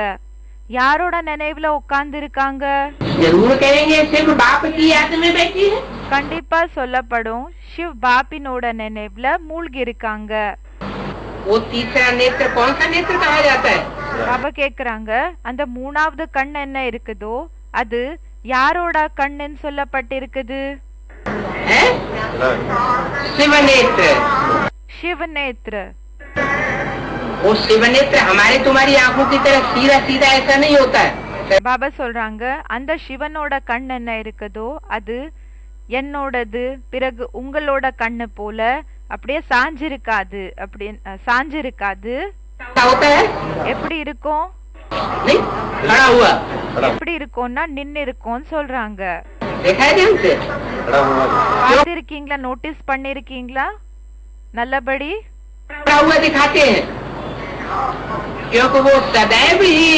யாரோட நினைவுல உட்கார்ந்து இருக்காங்க? जरूर कहेंगे शिव बाप की याद में बैठी है. கண்டிப்பா சொல்லப்படும் சிவ் பாப்பினோட நினைவுல மூழ்கி இருக்காங்க. वो तीसरा नेत्र कौन सा नेत्र कहा जाता है? பாபா கேக்குறாங்க அந்த மூணாவது கண் என்ன இருக்குதோ அது யாரோட கண்ணுன்னு சொல்லப்பட்டிருக்குது? शिव नेत्र. शिव नेत्र. वो शिव नेत्र हमारे तुम्हारी आंखों की तरह सीधा सीधा ऐसा नहीं होता है. பாபா சொல்றாங்க அந்த சிவனோட கண் என்ன இருக்குதோ அது என்னோடது பிறகு உங்களோட கண்ணு போல அப்படியே சாஞ்சிருக்காது. அப்படி சாஞ்சிருக்காது. होता है எப்படி இருக்கும்? नहीं खड़ा हुआ. எப்படி இருக்கும்னா நின்னு இருக்கும்னு சொல்றாங்க. देखा है ध्यान से? பார்த்திருக்கீங்களா? நோட்டீஸ் பண்ணிருக்கீங்களா? நல்லபடி खड़ा हुआ दिखाते हैं क्योंकि वो सदैव ही.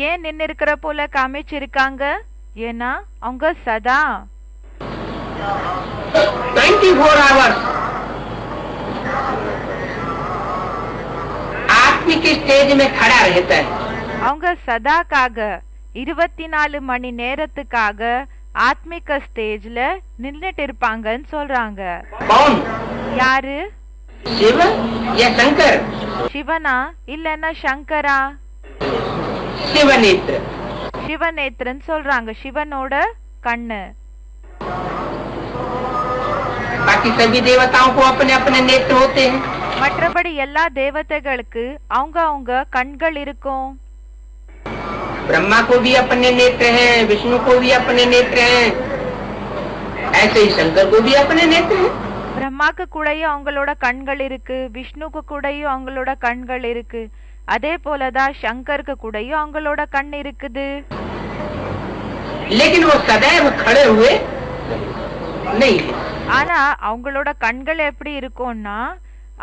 ஏன் நின்னு இருக்கிற போல காமிச்சிருக்காங்க? ஏன்னா அவங்க சதா 24 hours आत्मिक स्टेज में खड़ा रहता है. அவங்க சதாக்காக 24 மணி நேரத்துக்காக ஆத்மிக ஸ்டேஜ்ல நின்னுட்டு இருப்பாங்கன்னு சொல்றாங்க. कौन? யாரு? शिव या शंकर? சிவனா இல்லன்னா சங்கரா? शिव नेत्र। சிவநேத்திரன் சொல்றாங்க, சிவனோட கண்ணு. बाकी सभी देवताओं को अपने अपने नेत्र होते हैं। மற்றபடி எல்லா தேவதைகளுக்கு அவங்க அவங்க கண்கள் இருக்கும். ब्रह्मा को भी अपने नेत्र हैं, विष्णु को भी अपने नेत्र हैं, ऐसे ही शंकर को भी अपने नेत्र हैं। பிரம்மாக்கு கூடயும் அவங்களோட கண்கள் இருக்கு, விஷ்ணுக்கு கூடயும் அவங்களோட கண்கள் இருக்கு. அதே போலதான் சங்கருக்கு கூடயும் அவங்களோட கண் இருக்குது. लेकिन वो सदैव खड़े हुए नहीं। ஆனா அவங்களோட கண்கள் எப்படி இருக்கும்னா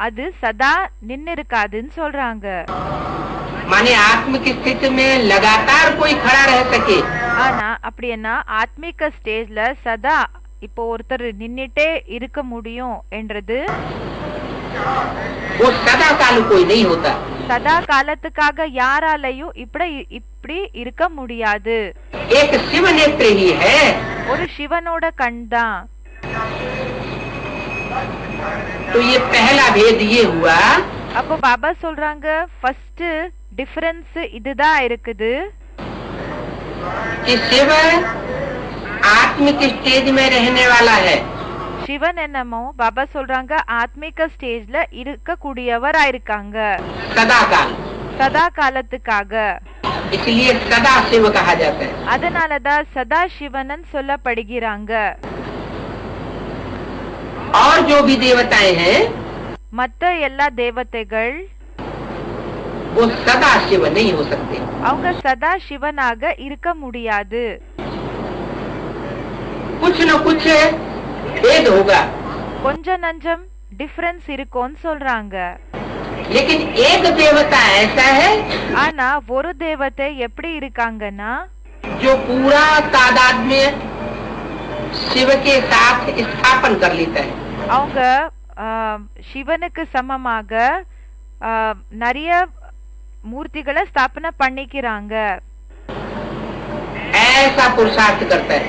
அது சதா நின்னு இருக்காதுன்னு சொல்றாங்க. माने आत्मिक स्थिति में लगातार कोई खड़ा रह सके। ஆனா அப்படின்னா ஆத்மிக ஸ்டேஜ்ல சதா இப்போ ஒருத்தர் நின்னுட்டே இருக்க முடியும் என்றது वो सदा काल कोई नहीं होता। சதா காலத்துக்காக யாராலையும் இப்படி இருக்க முடியாது. एक शिव नेत्र ही है। ஒரு சிவனோட கண் தான். तो ये पहला भेद ये हुआ। அப்போ பாபா சொல்றாங்க ஃபர்ஸ்ட் டிஃபரன்ஸ் இதுதான் இருக்குது. कि शिव आत्मिक स्टेज में रहने वाला है। சிவன் என்னமோ பாபா சொல்றாங்க ஆத்மிக ஸ்டேஜ்ல இருக்க கூடியவரா இருக்காங்க सदा काल। சதா காலத்துக்காக. इसलिए सदा शिव कहा जाता है। அதனாலதான் சதா சிவனன் சொல்லப்படுகிறாங்க. और जो भी देवताएं हैं மத்த எல்லா தேவதைகள் वो सदा शिव नहीं हो सकते। அவங்க சதா சிவனாக இருக்க முடியாது. कुछ न कुछ भेद होगा। கொஞ்ச நஞ்சம் டிஃபரன்ஸ் இருக்கும்னு சொல்றாங்க. लेकिन एक देवता ऐसा है ஆனா ஒரு தேவதை எப்படி இருக்காங்கன்னா जो पूरा तादाद में शिव के साथ स्थापन कर लेता है। அவங்க சிவனுக்கு சமமாக நிறைய மூர்த்திகளை ஸ்தாபனை பண்ணிக்கிறாங்க. ऐसा पुरुषार्थ करता है।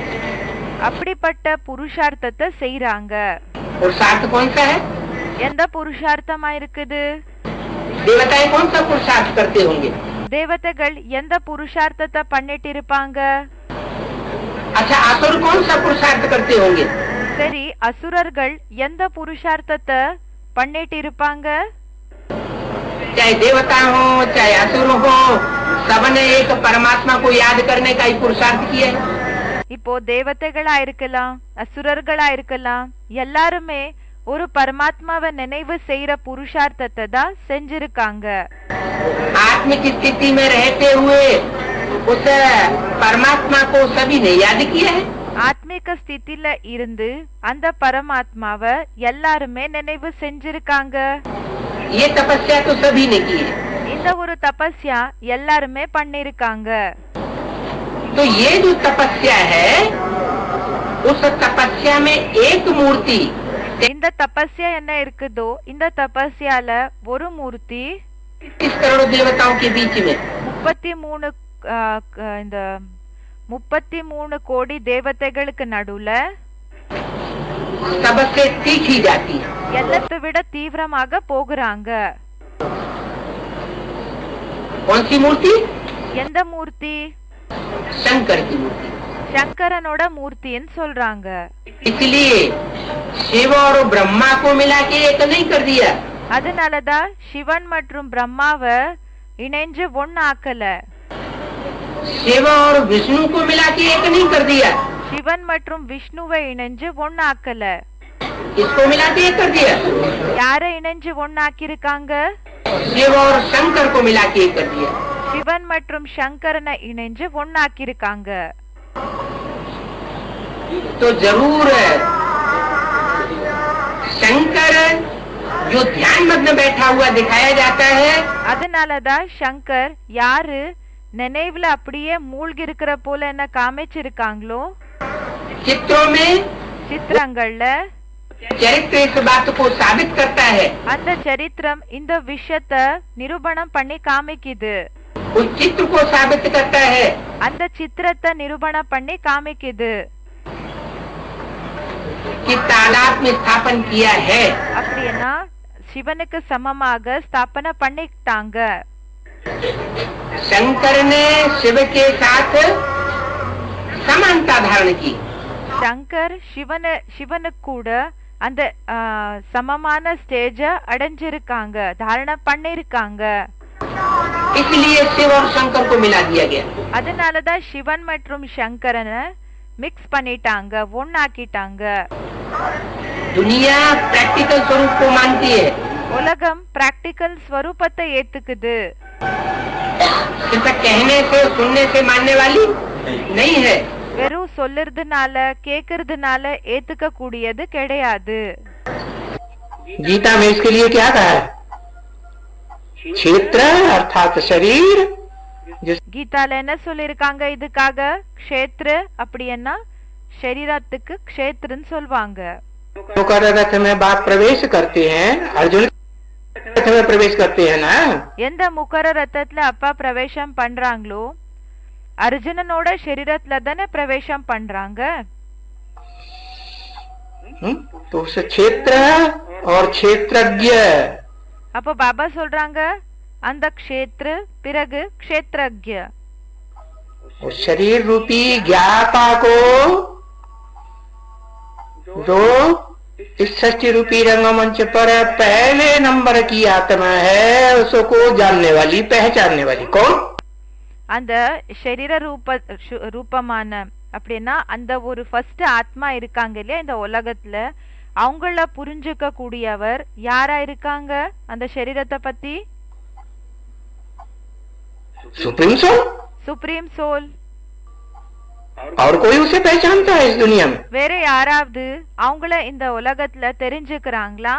அப்படிப்பட்ட புருஷார்த்தத்தை செய்யறாங்க. पुरुषार्थ कौन सा है? எந்த புருஷார்த்தமா இருக்குது? देवताएं कौन सा पुरुषार्थ करते होंगे? தேவதைகள் எந்த புருஷார்த்தத்தை பண்ணிட்டு இருப்பாங்க? अच्छा, असुर कौन सा पुरुषार्थ करते होंगे? சரி, அசுரர்கள் எந்த புருஷார்த்தத்தை பண்ணிட்டு இருப்பாங்க? चाहे देवता हो चाहे असुर हो, सबने एक परमात्मा को याद करने का ही पुरुषार्थ किया है। இப்போ தேவதைகளா இருக்கலாம், அசுரர்களா இருக்கலாம், எல்லாருமே ஒரு பரமாத்மாவை நினைவு செய்யற புருஷார்த்தத்தை தான் செஞ்சிருக்காங்க. आत्मिक स्थिति में रहते हुए उस परमात्मा को सभी ने याद किया है। ஆத்மீக ஸ்திதில இருந்து அந்த பரமாத்மாவை எல்லாருமே நினைவு செஞ்சிருக்காங்க. ये तपस्या तो सभी ने की है। இந்த ஒரு தபஸ்யா எல்லாருமே பண்ணிருக்காங்க. तो ये जो तपस्या है, उस तपस्या में एक मूर्ति, இந்த தபஸ்யா என்ன இருக்குதோ இந்த தபஸ்யால ஒரு மூர்த்தி 30 करोड़ देवताओं के बीच में 33 கோடி தேவதைகளுக்கு நடுவுல सबसे तीखी जाती है। எல்லாத்தை விட தீவிரமாக போகிறாங்க. कौन सी मूर्ति? எந்த மூர்த்தி? शंकर की मूर्ति। சங்கரனோட மூர்த்தின்னு சொல்றாங்க. इसलिए शिव और ब्रह्मा को मिला के एक नहीं कर दिया। அதனாலதான் சிவன் மற்றும் பிரம்மாவை இணைஞ்சு ஒன்னாக்கல. शिव और विष्णु को मिला के एक नहीं कर दिया। சிவன் மற்றும் விஷ்ணுவை இணைஞ்சு ஒன்னாக்கல. इसको मिला के एक कर दिया। யாரை இணைஞ்சு ஒன்னாக்கிருக்காங்க? शिव और शंकर को मिला के एक कर दिया। சிவன் மற்றும் சங்கரனை இணைஞ்சு ஒன்னாக்கிருக்காங்க. तो जरूर शंकर जो ध्यान मग्न बैठा हुआ दिखाया जाता है, அதனாலதான் சங்கர் யாரு நினைவுல அப்படியே மூழ்கி இருக்கிற போல என்ன காமிச்சிருக்காங்களோ चित्रों में சித்திரங்கள்ல चरित्र इस बात को साबित करता है। அந்த சரித்திரம் இந்த விஷயத்தை நிரூபணம் பண்ணி காமிக்குது. उस चित्र को साबित करता है। அந்த சித்திரத்தை நிரூபணம் பண்ணி காமிக்குது. की तादाद में स्थापन किया है। அப்படின்னா சிவனுக்கு சமமாக ஸ்தாபனை பண்ணிட்டாங்க. शंकर ने शिव के साथ समानता धारण की। சங்கர் சிவனுக்கு கூட அந்த சமமான ஸ்டேஜ அடைஞ்சிருக்காங்க, தாரணை பண்ணிருக்காங்க. इसलिए शिव और शंकर को मिला दिया गया। அதனாலதான் சிவன் மற்றும் சங்கரனை மிக்ஸ் பண்ணிட்டாங்க, ஒன்னாக்கிட்டாங்க. दुनिया प्रैक्टिकल स्वरूप को मानती है। உலகம் பிராக்டிக்கல் ஸ்வரூபத்தை ஏத்துக்குது. सिर्फ कहने से सुनने से मानने वाली नहीं है। வெறும் சொல்லுறதுனால கேக்குறதுனால ஏத்துக்க கூடியது கிடையாது. गीता में इसके लिए क्या कहा है? क्षेत्र अर्थात शरीर। கீதால என்ன சொல்லிருக்காங்க இதுக்காக? க்ஷேத்ர அப்படின்னா शरीरத்துக்கு க்ஷேத்ரன்னு சொல்வாங்க. मुकर रथ में बाप प्रवेश करते हैं, अर्जुन रथ में प्रवेश करते हैं ना। எந்த முகர ரத்தத்துல அப்பா பிரவேசம் பண்றாங்களோ அர்ஜுனனோட शरीरத்துல தானே பிரவேசம் பண்றாங்க. तो उस क्षेत्र और क्षेत्रज्ञ। அப்ப பாபா சொல்றாங்க அந்த க்ஷேத்ர பிறகு க்ஷேத்ரஜ்ஞ। उस शरीर रूपी ज्ञाता को जो इस सृष्टि रूपी रंगमंच पर पहले नंबर की आत्मा है, उसको जानने वाली पहचानने वाली कौन? அந்த शरीर ரூபமான அப்படின்னா அந்த ஒரு ஃபர்ஸ்ட் ஆத்மா இருக்காங்க இல்லையா இந்த உலகத்துல, அவங்கள புரிஞ்சுக்க கூடியவர் யாரா இருக்காங்க? அந்த शरीरத்தை பத்தி सुप्रीम सोल। Supreme soul. और कोई उसे पहचानता है इस दुनिया में? வேற யாராவது அவங்கள இந்த உலகத்துல தெரிஞ்சுக்கிறாங்களா?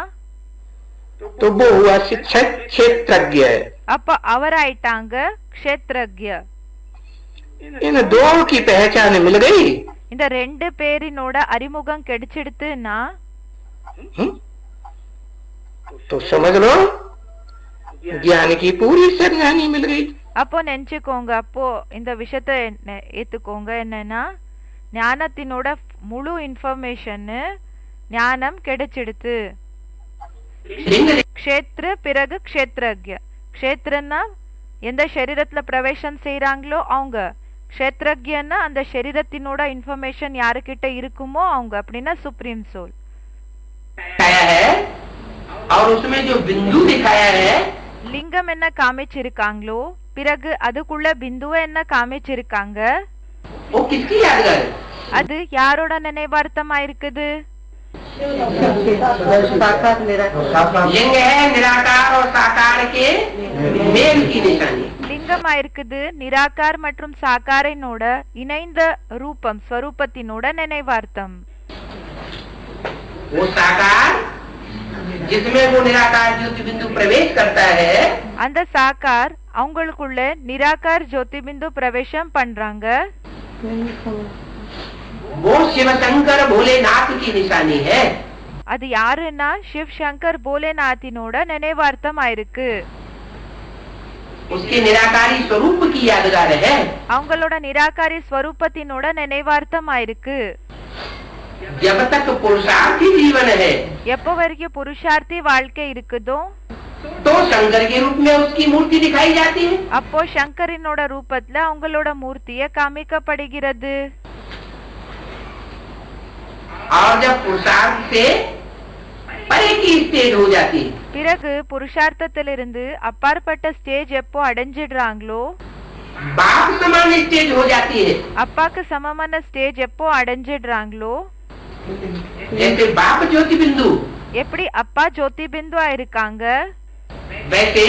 तो वो हुआ शिक्षक क्षेत्रज्ञ। அப்ப அவராயிட்டாங்க க்ஷேத்ரஜ்ஞ। इन दो की पहचान मिल गई। இந்த ரெண்டு பேரினோட அறிமுகம் கிடைச்சிடுத்துன்னா तो समझ लो ज्ञान की पूरी सरंजानी मिल गई। அப்போ நினைச்சுக்கோங்க, அப்போ இந்த விஷயத்த ஏத்துக்கோங்க, என்னன்னா ஞானத்தினோட முழு இன்ஃபர்மேஷன் ஞானம் கிடைச்சிடுத்து. க்ஷேத்ர பிறகு க்ஷேத்ரஜ்ஞ। க்ஷேத்ரன்னா எந்த शरीरத்துல பிரவேசம் செய்யறாங்களோ அவங்க, க்ஷேத்ரஜ்ஞன்னா அந்த शरीरத்தினோட இன்ஃபர்மேஷன் யாருக்கிட்ட இருக்குமோ அவங்க, அப்படின்னா சுப்ரீம் சோல்। और उसमें जो बिंदु दिखाया है, லிங்கம் என்ன காமிச்சிருக்காங்களோ பிறகு அதுக்குள்ள பிந்துவை என்ன காமிச்சிருக்காங்க, वो किसकी यादगार है? அது யாரோட நினைவார்த்தமா இருக்குது? लिंग है निराकार और साकार के मेल की निशानी। லிங்கமா இருக்குது நிராகார் மற்றும் சாகாரினோட இணைந்த ரூபம் ஸ்வரூபத்தினோட நினைவார்த்தம்। वो साकार जिसमें वो निराकार ज्योति बिंदु प्रवेश करता है, அந்த சாகார் அவங்களுக்குள்ள நிராகார் ஜோதி பிந்து பிரவேசம் பண்றாங்க, वो शिव शंकर भोलेनाथ की निशानी है। அது யாருன்னா சிவ் சங்கர் போலேநாத்தினோட நினைவார்த்தமா இருக்கு। उसके निराकारी स्वरूप की यादगार है। அவங்களோட நிராகாரி ஸ்வரூபத்தினோட நினைவார்த்தமா இருக்கு। जब तक पुरुषार्थी जीवन है, எப்போ வரைக்கும் புருஷார்த்தி வாழ்க்கை இருக்குதோ तो शंकर के रूप में उसकी मूर्ति दिखाई जाती है। அப்போ சங்கரினோட ரூபத்துல அவங்களோட மூர்த்திய காமிக்கப்படுகிறது। और जब पुरुषार्थ से परे की स्टेज हो जाती है, பிறகு புருஷார்த்தத்திலிருந்து அப்பாற்பட்ட ஸ்டேஜ் எப்போ அடைஞ்சிடுறாங்களோ, बाप समान स्टेज हो जाती है। அப்பாக்கு சமமான ஸ்டேஜ் எப்போ அடைஞ்சிடுறாங்களோ, जैसे बाप ज्योति बिंदु, எப்படி அப்பா ஜோதி பிந்துவா இருக்காங்க, वैसे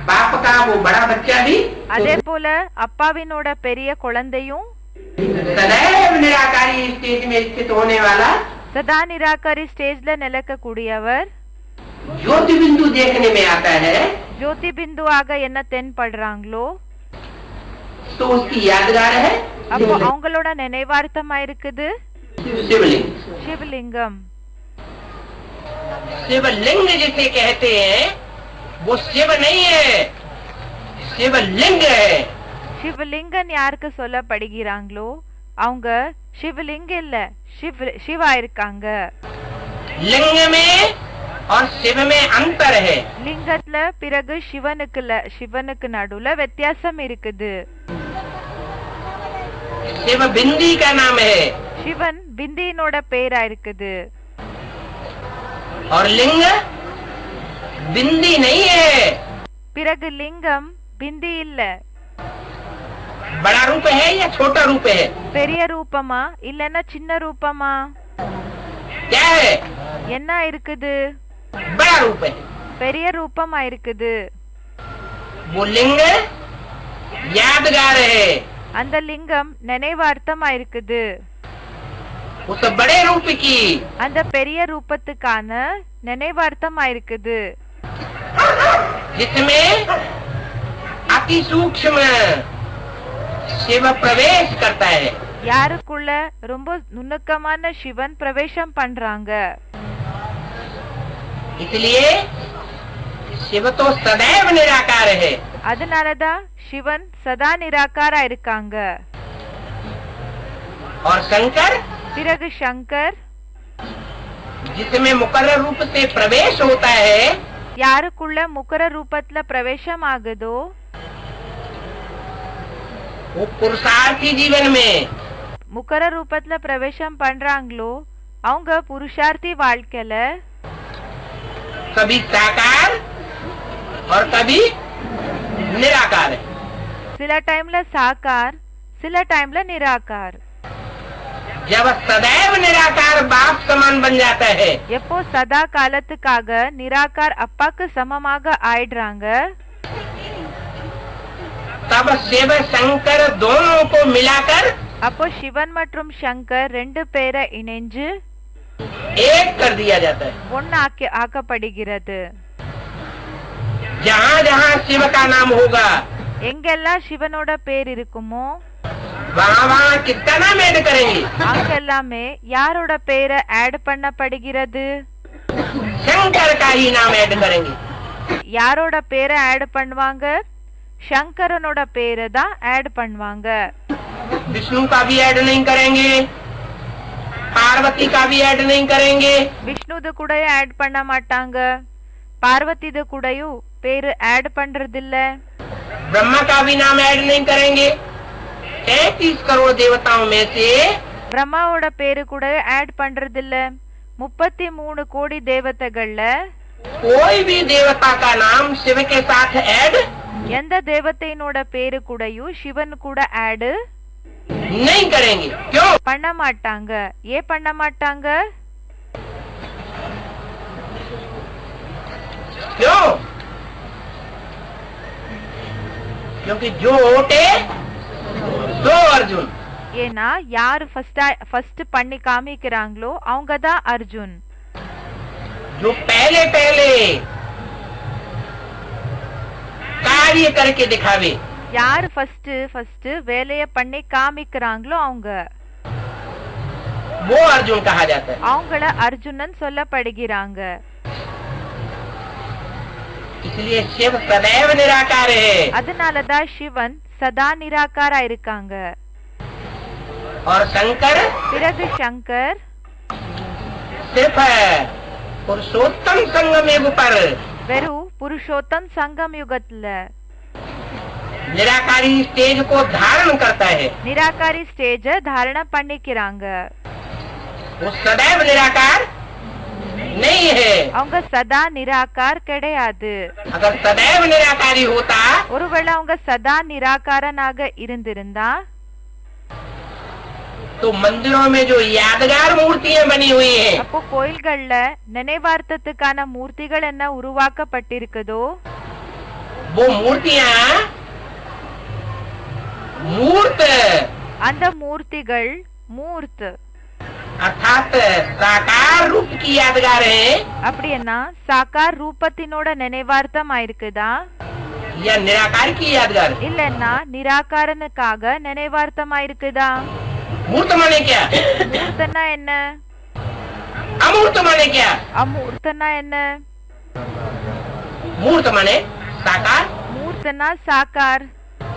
बाप का वो बड़ा बच्चा भी அதே போல அப்பாவினோட பெரிய குழந்தையும் सदैव निराकारी स्टेज में स्थित होने वाला சதா நிராகாரி ஸ்டேஜ்ல நிலைக்க கூடியவர் ज्योति बिंदु देखने में आता है, ஜோதி பிந்துவாக என்ன தென்படுறாங்களோ, तो उसकी यादगार है அப்போ அவங்களோட நினைவார்த்தமா இருக்குது शिवलिंग। சிவலிங்கம்। शिवलिंग जिसे कहते हैं वो शिव नहीं है, शिवलिंग है। சிவலிங்கன் யாருக்கு சொல்லப்படுகிறாங்களோ அவங்க சிவலிங்க இல்ல, சிவா இருக்காங்க। लिंग में और शिव में अंतर है। லிங்கத்துல பிறகு சிவனுக்கு நடுவுல வித்தியாசம் இருக்குது. शिव बिंदी का नाम है சிவன் பிந்தியினோட பேரா இருக்குது. और लिंग बिंदी नहीं है। பிறகு லிங்கம் பிந்தி இல்ல. बड़ा रूप है या छोटा रूप है? பெரிய ரூபமா இல்லன்னா சின்ன ரூபமா? क्या है? என்ன இருக்குது? बड़ा रूप है। பெரிய ரூபமா இருக்குது. वो लिंग यादगार है। அந்த லிங்கம் நினைவார்த்தமா இருக்குது. उस बड़े रूप की அந்த பெரிய ரூபத்துக்கான நினைவார்த்தமா இருக்குது. जिसमें अति सूक्ष्म शिव प्रवेश करता है। யாருக்குள்ள ரொம்ப நுணுக்கமான சிவன் பிரவேசம் பண்றாங்க. इसलिए शिव तो सदैव निराकार है। அதனாலதான் சிவன் சதா நிராகாரா இருக்காங்க. और शंकर பிறகு சங்கர் जिसमें मुकर्रर रूप से प्रवेश होता है, யாருக்குள்ள முக்கர ரூபத்துல பிரவேசம் ஆகுதோ वो पुरुषार्थी जीवन में முக்கர ரூபத்துல பிரவேசம் பண்றாங்களோ அவங்க புருஷார்த்தி வாழ்க்கையில कभी साकार और कभी निराकार है। சில டைம்ல சாக்கார் சில டைம்ல நிராகார். जब सदैव निराकार बाप समान बन जाता है, எப்போ சதா காலத்துக்காக நிராகார் அப்பாக்கு சமமாக ஆயிடுறாங்க, तब शिव शंकर दोनों को मिलाकर அப்போ சிவன் மற்றும் சங்கர் ரெண்டு பேரை இணைஞ்சு एक कर दिया जाता है। ஒன்னு ஆக்கப்படுகிறது. जहाँ जहाँ शिव का नाम होगा எங்கெல்லாம் சிவனோட பேர் இருக்குமோ वहाँ वहाँ किसका नाम ऐड करेंगे? அங்கெல்லாமே யாரோட பேரை ஆட் பண்ணப்படுகிறது? शंकर का ही नाम ऐड करेंगे। யாரோட பேரை ஆட் பண்ணுவாங்க? சங்கரனோட பேரை தான் ஆட் பண்ணுவாங்க. विष्णु का भी ऐड नहीं करेंगे, पार्वती का भी ऐड नहीं करेंगे, விஷ்ணுது கூட ஆட் பண்ண மாட்டாங்க, பார்வதிது கூடயும் பேரு ஆட் பண்றதில்ல, ब्रह्मा का भी नाम ऐड नहीं करेंगे। 33 करोड़ देवताओं में से பிரம்மாவோட பேரு கூட ஆட் பண்றதில்ல. 33 கோடி தேவதைகள்ல कोई भी देवता का नाम शिव के साथ ऐड எந்த தேவதையினோட பேரு கூடயும் சிவன் கூட ஆட் नहीं करेंगे। क्यों? பண்ண மாட்டாங்க. ஏன் பண்ண மாட்டாங்க? क्यों? क्योंकि जो ओटे दो अर्जुन। ஏன்னா யார் ஃபர்ஸ்ட் பண்ணி காமிக்கிறாங்களோ அவங்க தான் அர்ஜுன். जो पहले पहले कार्य करके दिखावे, யார் ஃபர்ஸ்ட் வேலைய பண்ணி காமிக்கிறாங்களோ அவங்க वो अर्जुन कहा जाता है। அவங்கள அர்ஜுனன் சொல்லப்படுகிறாங்க. इसलिए शिव सदैव निराकार है அதனாலதான் சிவன் சதா நிராகாரா இருக்காங்க. और शंकर பிறகு சங்கர் सिर्फ पुरुषोत्तम संगम युग पर வெறும் புருஷோத்தம் சங்கம் யுகத்துல निराकारी स्टेज को धारण करता है। நிராகாரி ஸ்டேஜ தாரண பண்ணிக்கிறாங்க. वो सदैव निराकार नहीं है। அவங்க சதா நிராகார் கிடையாது. अगर सदैव निराकारी होता ஒருவேளை அவங்க சதா நிராகாரனாக இருந்திருந்தா तो मंदिरों में जो यादगार मूर्तियां बनी हुई हैं, அப்போ கோயில்கள்ல நினைவார்த்தத்துக்கான மூர்த்திகள் என்ன உருவாக்கப்பட்டிருக்குதோ वो मूर्तियां मूर्त அந்த மூர்த்திகள் மூர்த் अर्थात साकार रूप की यादगार है அப்படின்னா சாக்கார் ரூபத்தினோட நினைவார்த்தம் ஆயிருக்குதா या निराकार की यादगार? இல்லன்னா நிராகாரனுக்காக நினைவார்த்தம் ஆயிருக்குதா? मूर्त माने क्या? மூர்த்தனா என்ன? अमूर्त माने क्या? அமூர்த்தனா என்ன? मूर्त माने साकार, மூர்த்தனா சாக்கார்,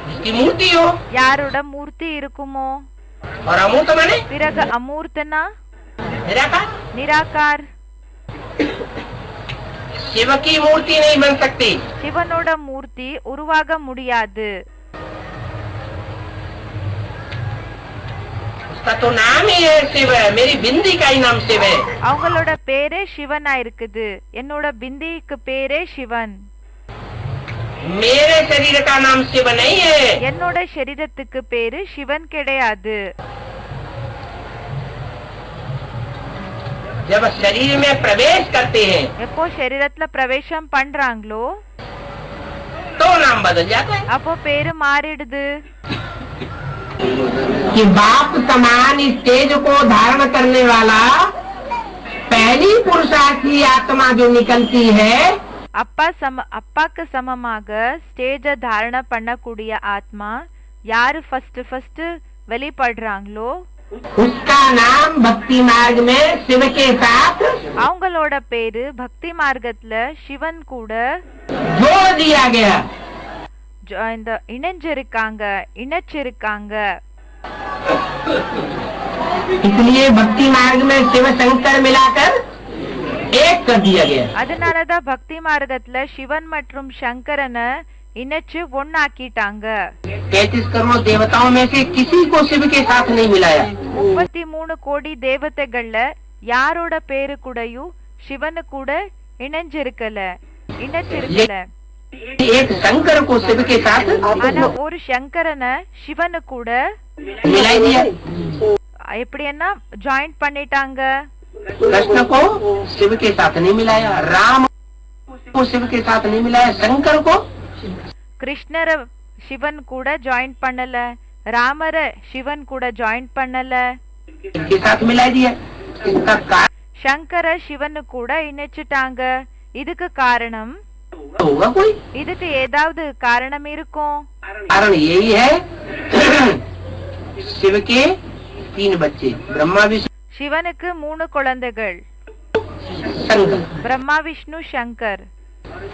जिसकी मूर्ति हो। யாரோட மூர்த்தி இருக்குமோ. और अमूर्त माने பிறகு அமூர்த்தனா निराकार। நிராகார். शिव की मूर्ति नहीं बन सकती। சிவனோட மூர்த்தி உருவாக முடியாது. उसका तो नाम ही है शिव। मेरी बिंदी का ही नाम शिव है। அவங்களோட பேரே சிவனா இருக்குது. என்னோட பிந்திக்கு பேரே சிவன். मेरे शरीर का नाम शिव नहीं है। என்னோட சரீரத்துக்கு பேரு சிவன் கிடையாது. जब शरीर में प्रवेश करते हैं எப்போ சரீரத்துல பிரவேசம் பண்றாங்களோ तो नाम बदल जाता है। அப்போ பேரு மாறிடுது. कि बाप समान इस तेज को धारण करने वाला पहली पुरुषार्थी आत्मा जो निकलती है, அப்பாக்கு சமமாக ஸ்டேஜ தாரண பண்ணக்கூடிய ஆத்மா யாரு ஃபர்ஸ்ட் வெளிப்படுறாங்களோ उसका नाम भक्ति मार्ग में शिव के साथ அவங்களோட பேரு பக்தி மார்க்கத்துல சிவன் கூட जोड़ दिया गया। இந்த இணைச்சிருக்காங்க. इसलिए भक्ति मार्ग में शिव शंकर मिलाकर एक कर दिया गया। அதனாலதான் பக்தி மார்க்கத்துல சிவன் மற்றும் சங்கரனை இணைச்சு ஒன்னாக்கிட்டாங்க. 33 करोड़ देवताओं में से किसी को शिव के साथ नहीं मिलाया। 33 கோடி தேவதைகள்ல யாரோட பேரு கூடயும் சிவனு கூட இணைஞ்சிருக்கல. एक शंकर को शिव के साथ ஆனா ஒரு சங்கரனை சிவனு கூட मिला दिया। எப்படின்னா ஜாயிண்ட் பண்ணிட்டாங்க. कृष्ण को शिव के साथ नहीं मिलाया, राम को शिव के साथ नहीं मिलाया, शंकर को கிருஷ்ணர சிவன் கூட ஜாயிண்ட் பண்ணல, ராமர சிவன் கூட ஜாயிண்ட் பண்ணல, के साथ मिला दिया। इसका कारण சங்கர சிவனு கூட இணைச்சிட்டாங்க. இதுக்கு காரணம் होगा कोई? இதுக்கு ஏதாவது காரணம் இருக்கும். कारण यही है शिव के 3 बच्चे, ब्रह्मा विष्णु சிவனுக்கு 3 குழந்தைகள், शंकर। பிரம்மா விஷ்ணு சங்கர்.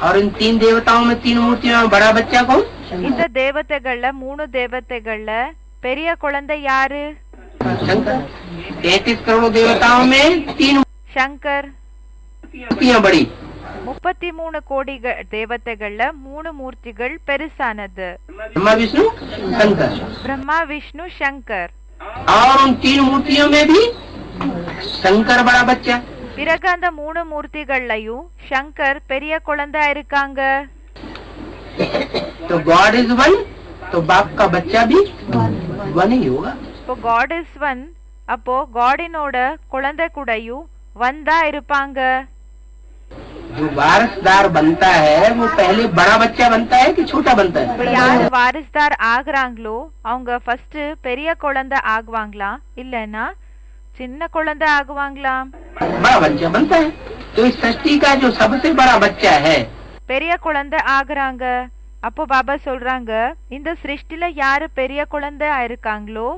और इन 3 देवताओं में 3 मूर्तियों में बड़ा बच्चा कौन? இந்த தேவதைகள்ல 3 தேவதைகள்ல பெரிய குழந்தை யாரு? शंकर। 33 करोड़ देवताओं में 3 சங்கர். मूर्तियां बड़ी। 33 கோடி தேவதைகள்ல 3 மூர்த்திகள் பெருசானது, ब्रह्मा विष्णु शंकर। பிரம்மா விஷ்ணு சங்கர். और उन 3 मूर्तियों में भी शंकर बड़ा बच्चा। பிறகு அந்த 3 மூர்த்திகள்லயும் சங்கர் பெரிய குழந்தை இருக்காங்க. तो गॉड इज वन, तो बाप का बच्चा भी वन ही होगा। இப்போ காட் இஸ் ஒன், அப்போ காடினோட குழந்தை கூடயும் வந்தா இருப்பாங்க. जो वारसदार बनता है वो पहले बड़ा बच्चा बनता है कि छोटा बनता है? இப்போ யாரு வாரிசுதார் ஆகுறாங்களோ அவங்க ஃபர்ஸ்ட் பெரிய குழந்தை ஆகுவாங்களா இல்லனா சின்ன குழந்தை ஆகுவாங்களா? बड़ा बच्चा बनता है। तो इस सृष्टि का जो सबसे बड़ा बच्चा है பெரிய குழந்தை ஆகுறாங்க. அப்போ பாபா சொல்றாங்க இந்த சிருஷ்டில யாரு பெரிய குழந்தை ஆயிருக்காங்களோ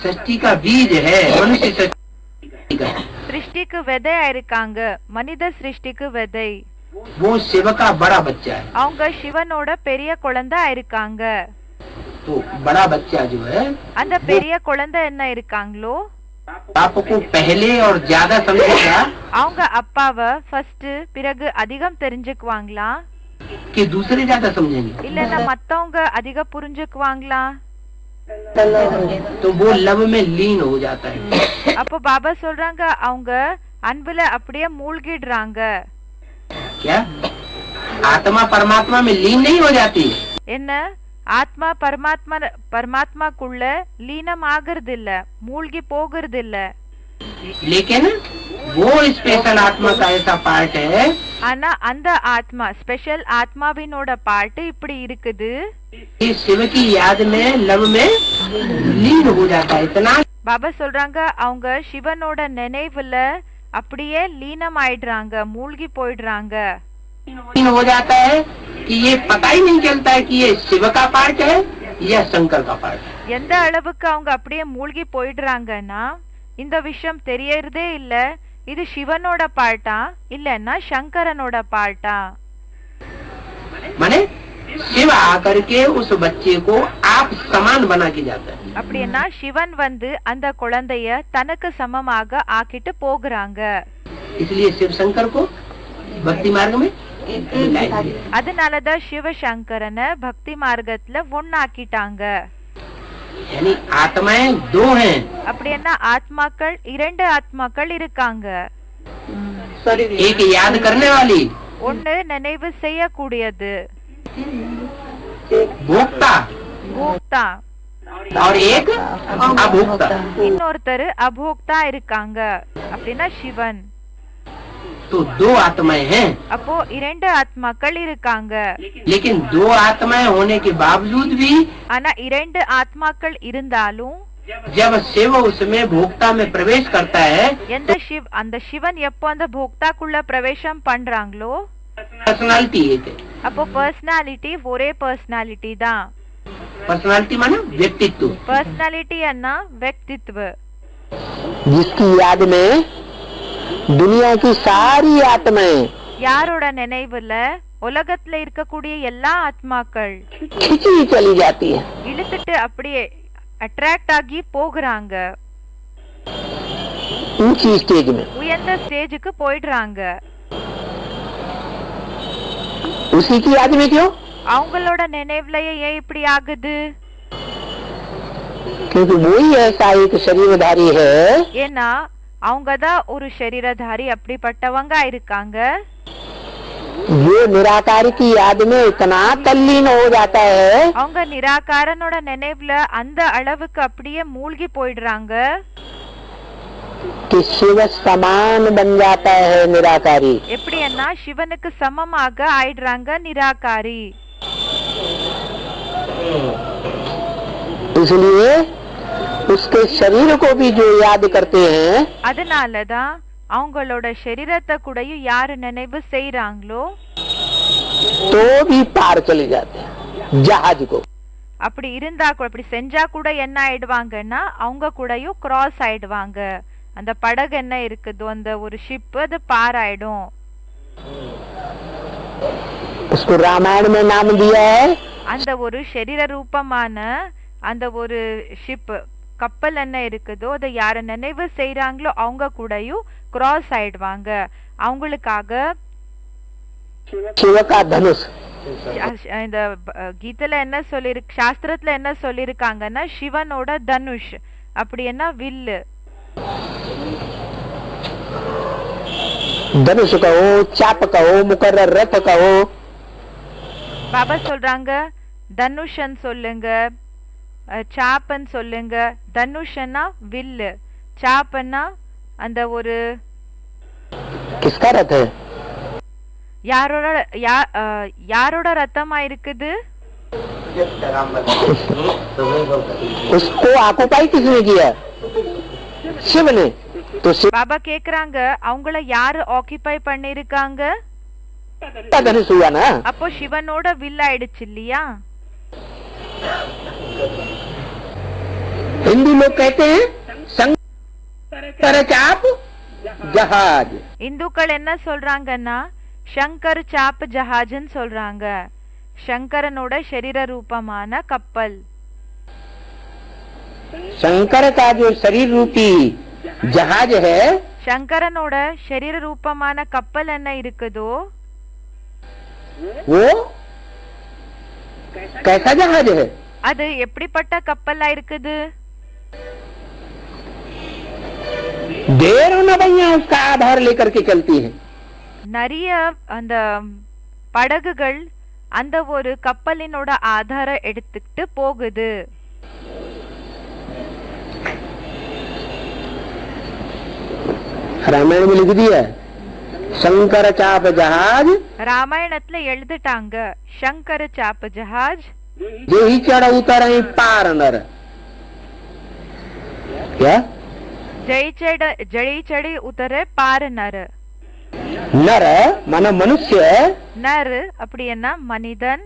सृष्टि का बीज है, मनुष्य सृष्टि का, சிருஷ்டிக்கு விதை ஆயிருக்காங்க, மனித சிருஷ்டிக்கு விதை. वो शिव का बड़ा बच्चा है। அவங்க சிவனோட பெரிய குழந்தை ஆயிருக்காங்க. तो बड़ा बच्चा जो है அந்த பெரிய குழந்தை என்ன இருக்காங்களோ बाप को पहले और ज्यादा समझेगा அவங்க அப்பாவை ஃபர்ஸ்ட் பிறகு அதிகம் தெரிஞ்சுக்குவாங்களா कि दूसरे ज्यादा समझेंगे? இல்லன்னா மத்தவங்க அதிகம் புரிஞ்சுக்குவாங்களா? तो वो लव में लीन हो जाता है। அப்போ பாபா சொல்றாங்க அவங்க அன்புல அப்படியே மூழ்கிடுறாங்க. क्या आत्मा परमात्मा में लीन नहीं हो जाती? என்ன ஆத்மா பரமாத்மாக்குள்ள லீனம் ஆகுறது இல்ல, மூழ்கி போகிறது இல்ல. लेकिन वो स्पेशल आत्मा का ऐसा पार्ट है, ஆனா அந்த ஆத்மா ஸ்பெஷல் ஆத்மாவினோட பாட்டு இப்படி இருக்குது. कि शिव की याद में लव में लीन हो जाता है। इतना பாபா சொல்றாங்க அவங்க சிவனோட நினைவுல அப்படியே லீனம் ஆயிடுறாங்க, மூழ்கி போயிடுறாங்க. लीन हो जाता है कि ये पता ही नहीं चलता है कि ये शिव का पार्ट है या शंकर का पार्ट है। எந்த அளவுக்கு அவங்க அப்படியே மூழ்கி போயிடுறாங்கன்னா இந்த விஷயம் தெரியறதே இல்ல, இது சிவனோட பாட்டா இல்லன்னா சங்கரனோட பாட்டா. माने शिव आकर के उस बच्चे को आप समान बना के जाता है। அப்படின்னா சிவன் வந்து அந்த குழந்தைய தனக்கு சமமாக ஆக்கிட்டு போகிறாங்க. इसलिए शिव शंकर को भक्ति मार्ग में அதனாலதான் சிவசங்கரனை பக்தி மார்க்கத்துல ஒன்னாக்கிட்டாங்க. यानी आत्माएं दो हैं. அப்படின்னா ஆத்மாக்கள் இரண்டு ஆத்மாக்கள் இருக்காங்க. एक याद करने वाली, ஒன்னு நினைவு செய்யக்கூடியது भोक्ता, போக்தா, और एक अभोक्ता. இன்னொருத்தர் அபோக்தா இருக்காங்க. அப்படின்னா சிவன். तो दो आत्माएं हैं. அப்போ இரண்டு ஆத்மாக்கள் இருக்காங்க. लेकिन दो आत्माएं होने के बावजूद भी ஆனா இரண்டு ஆத்மாக்கள் இருந்தாலும் जब शिव उसमें भोक्ता में प्रवेश करता है, அந்த சிவன் எப்போ அந்த போக்தாக்குள்ள பிரவேசம் பண்றாங்களோ पर्सनालिटी एक है. அப்போ பர்சனாலிட்டி ஒரே பர்சனாலிட்டி தான். पर्सनालिटी माने व्यक्तित्व. पर्सनालिटी अन्ना व्यक्तित्व. जिसकी याद में दुनिया की सारी आत्माएं யாரோட நினைவுல உலகத்துல இருக்கக்கூடிய எல்லா ஆத்மாக்கள் खिंची चली जाती है. இழுத்துட்டு அப்படியே அட்ராக்ட் ஆகி போகுறாங்க. ऊंची स्टेज में, உயர்ந்த ஸ்டேஜுக்கு போயிடுறாங்க. उसी की याद में क्यों? அவங்களோட நினைவுலயே ஏன் இப்படி ஆகுது? क्योंकि वही ऐसा एक शरीरधारी है. ஏன்னா அவங்கதான் ஒரு शरीरधारी அப்படிப்பட்டவங்க இருக்காங்க. वो निराकार की याद में इतना तल्लीन हो जाता है. அவங்க நிராகாரனோட நினைவுல அந்த அளவுக்கு அப்படியே மூழ்கி போயிடுறாங்க. कि शिव समान बन जाता है निराकारी. எப்படின்னா சிவனுக்கு சமமாக ஆயிடுறாங்க நிராகாரி. इसलिए उसके शरीर को भी जो याद करते हैं, அதனாலதான் அவங்களோட शरीरத்தை கூடயும் யாரு நினைவு செய்யறாங்களோ तो भी पार चले जाते हैं जहाज को. அப்படி இருந்தா அப்படி செஞ்சா கூட என்ன ஆயிடுவாங்கன்னா அவங்க கூடயும் கிராஸ் ஆயிடுவாங்க. அந்த படகு என்ன இருக்குதோ அந்த ஒரு ஷிப் அது பார் ஆயிடும். उसको रामायण में नाम दिया है. அந்த ஒரு शरीर ரூபமான அந்த ஒரு ஷிப் கப்பல் என்ன இருக்குதோ அதை யார நினைவு செய்யறாங்களோ அவங்க கூடயும் கிராஸ் ஆயிடுவாங்க. அவங்களுக்காக शिव का धनुष. இந்த கீதையில என்ன சொல்லிருக்கு, சாஸ்திரத்துல என்ன சொல்லிருக்காங்கன்னா சிவனோட தனுஷ் அப்படின்னா வில்லு. धनुष कहो, चाप कहो, मुकर्रर रथ कहो. பாபா சொல்றாங்க தனுஷன் சொல்லுங்க, சாப்பன் சொல்லுங்க. தனுஷன்னா வில்லு, சாப்பன்னா அந்த ஒரு किसका रथ है? யாரோட ரத்தமா இருக்குது? उसको ऑक्युपाई किसने किया? शिव ने. तो பாபா கேக்குறாங்க அவங்கள யாரு ஆக்கிபை பண்ணிருக்காங்க? धनुष हुआ ना. அப்போ சிவனோட வில் ஆயிடுச்சு இல்லையா? हिंदू लोग कहते हैं शंकर चाप जहाज. இந்துக்கள் என்ன சொல்றாங்கன்னா சங்கர் சாப் ஜஹாஜ்னு சொல்றாங்க. சங்கரனோட शरीर ரூபமான கப்பல். शंकर का जो शरीर रूपी जहाज है, சங்கரனோட शरीर ரூபமான கப்பல் என்ன இருக்குதோ वो कैसा जहाज है? அது எப்படிப்பட்ட கப்பலா இருக்குது? ढेरों नवैया उसका आधार लेकर के चलती है. நிறைய அந்த படகுகள் அந்த ஒரு கப்பலினோட ஆதாரம் எடுத்துக்கிட்டு போகுது. रामायण में लिख दिया शंकर चाप जहाज. ராமாயணத்துல எழுதிட்டாங்க சங்கர சாப் ஜஹாஜ். जे ही चढ़ उतर पार नर. क्या? जई चढ़ी उतरे पार नर. नर माना मनुष्य. नर அப்படின்னா மனிதன்,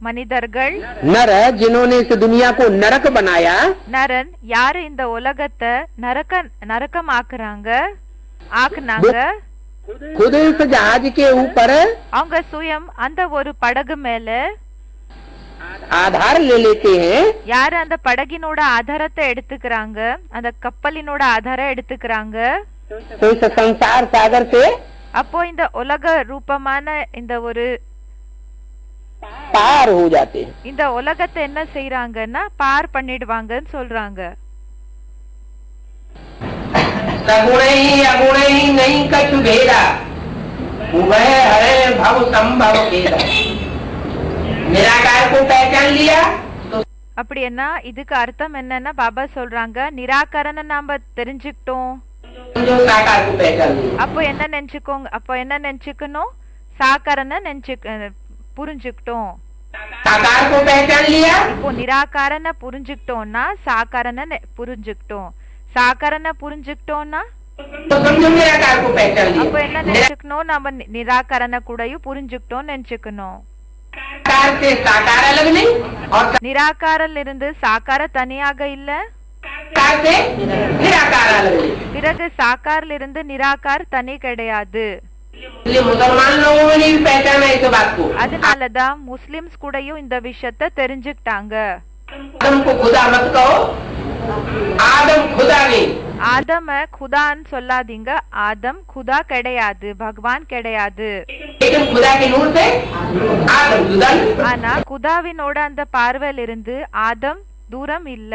மனிதர்கள். नर जिन्होंने इस दुनिया को नरक बनाया. நரன் யாரு இந்த உலகத்தை நரகம் ஆக்குனாங்க. खुद इस जहाज के ऊपर அவங்க சுயம் அந்த ஒரு படகு மேல आधार ले लेते हैं. யாரு அந்த படகினோட ஆதாரத்தை எடுத்துக்கிறாங்க, அந்த கப்பலினோட ஆதாரம் எடுத்துக்கிறாங்க. तो इस संसार सागर से அப்போ இந்த உலக ரூபமான இந்த ஒரு पार हो जाते हैं। இந்த உலகத்தை என்ன செய்யறாங்கன்னா பார் பண்ணிடுவாங்கன்னு சொல்றாங்க. सगुणै अगुणै नहीं कछु भेदा उभय हरे भव संभव भेदा। निराकार को पहचान लिया तो அப்படின்னா இதுக்கு அர்த்தம் என்னன்னா பாபா சொல்றாங்க நிராகரண நாம தெரிஞ்சுக்கிட்டோம் जो साकार को पहचान लिया। அப்போ என்ன நினைச்சுக்கோங்க, அப்போ என்ன நினைச்சுக்கணும், சாகாரன புரிஞ்சுக்கிட்டோம். साकार को पहचान लिया இப்போ நிராகாரன புரிஞ்சுக்கிட்டோம்னா சாகாரன புரிஞ்சுக்கிட்டோம், சாகாரன புரிஞ்சுக்கிட்டோம்னா तो समझो निराकार को पहचान அப்போ लिया। என்ன நினைச்சுக்கணும், நம்ம நிராகரண கூடயும் புரிஞ்சுக்கிட்டோம் நினைச்சுக்கணும். निराकार से साकार अलग नहीं और நிராகாரில் இருந்து சாகார தனியாக இல்ல, साकार से निराकार अलग नहीं। பிறகு சாக்காரில் இருந்து நிராகார் தனி கிடையாது. इसलिए मुसलमान लोगों ने भी पहचाना इस बात को। அதனாலதான் முஸ்லிம்ஸ் கூடயும் இந்த விஷயத்த தெரிஞ்சுக்கிட்டாங்க. आदम को खुदा मत कहो, आदम खुदा नहीं। ஆதம खुदाன்னு சொல்லாதீங்க, ஆதம் खुदा கிடையாது, பகவான் கிடையாது. लेकिन खुदा के नूर से आदम जुदा नहीं। ஆனா குதாவினோட அந்த பார்வையில இருந்து ஆதம் தூரம் இல்ல.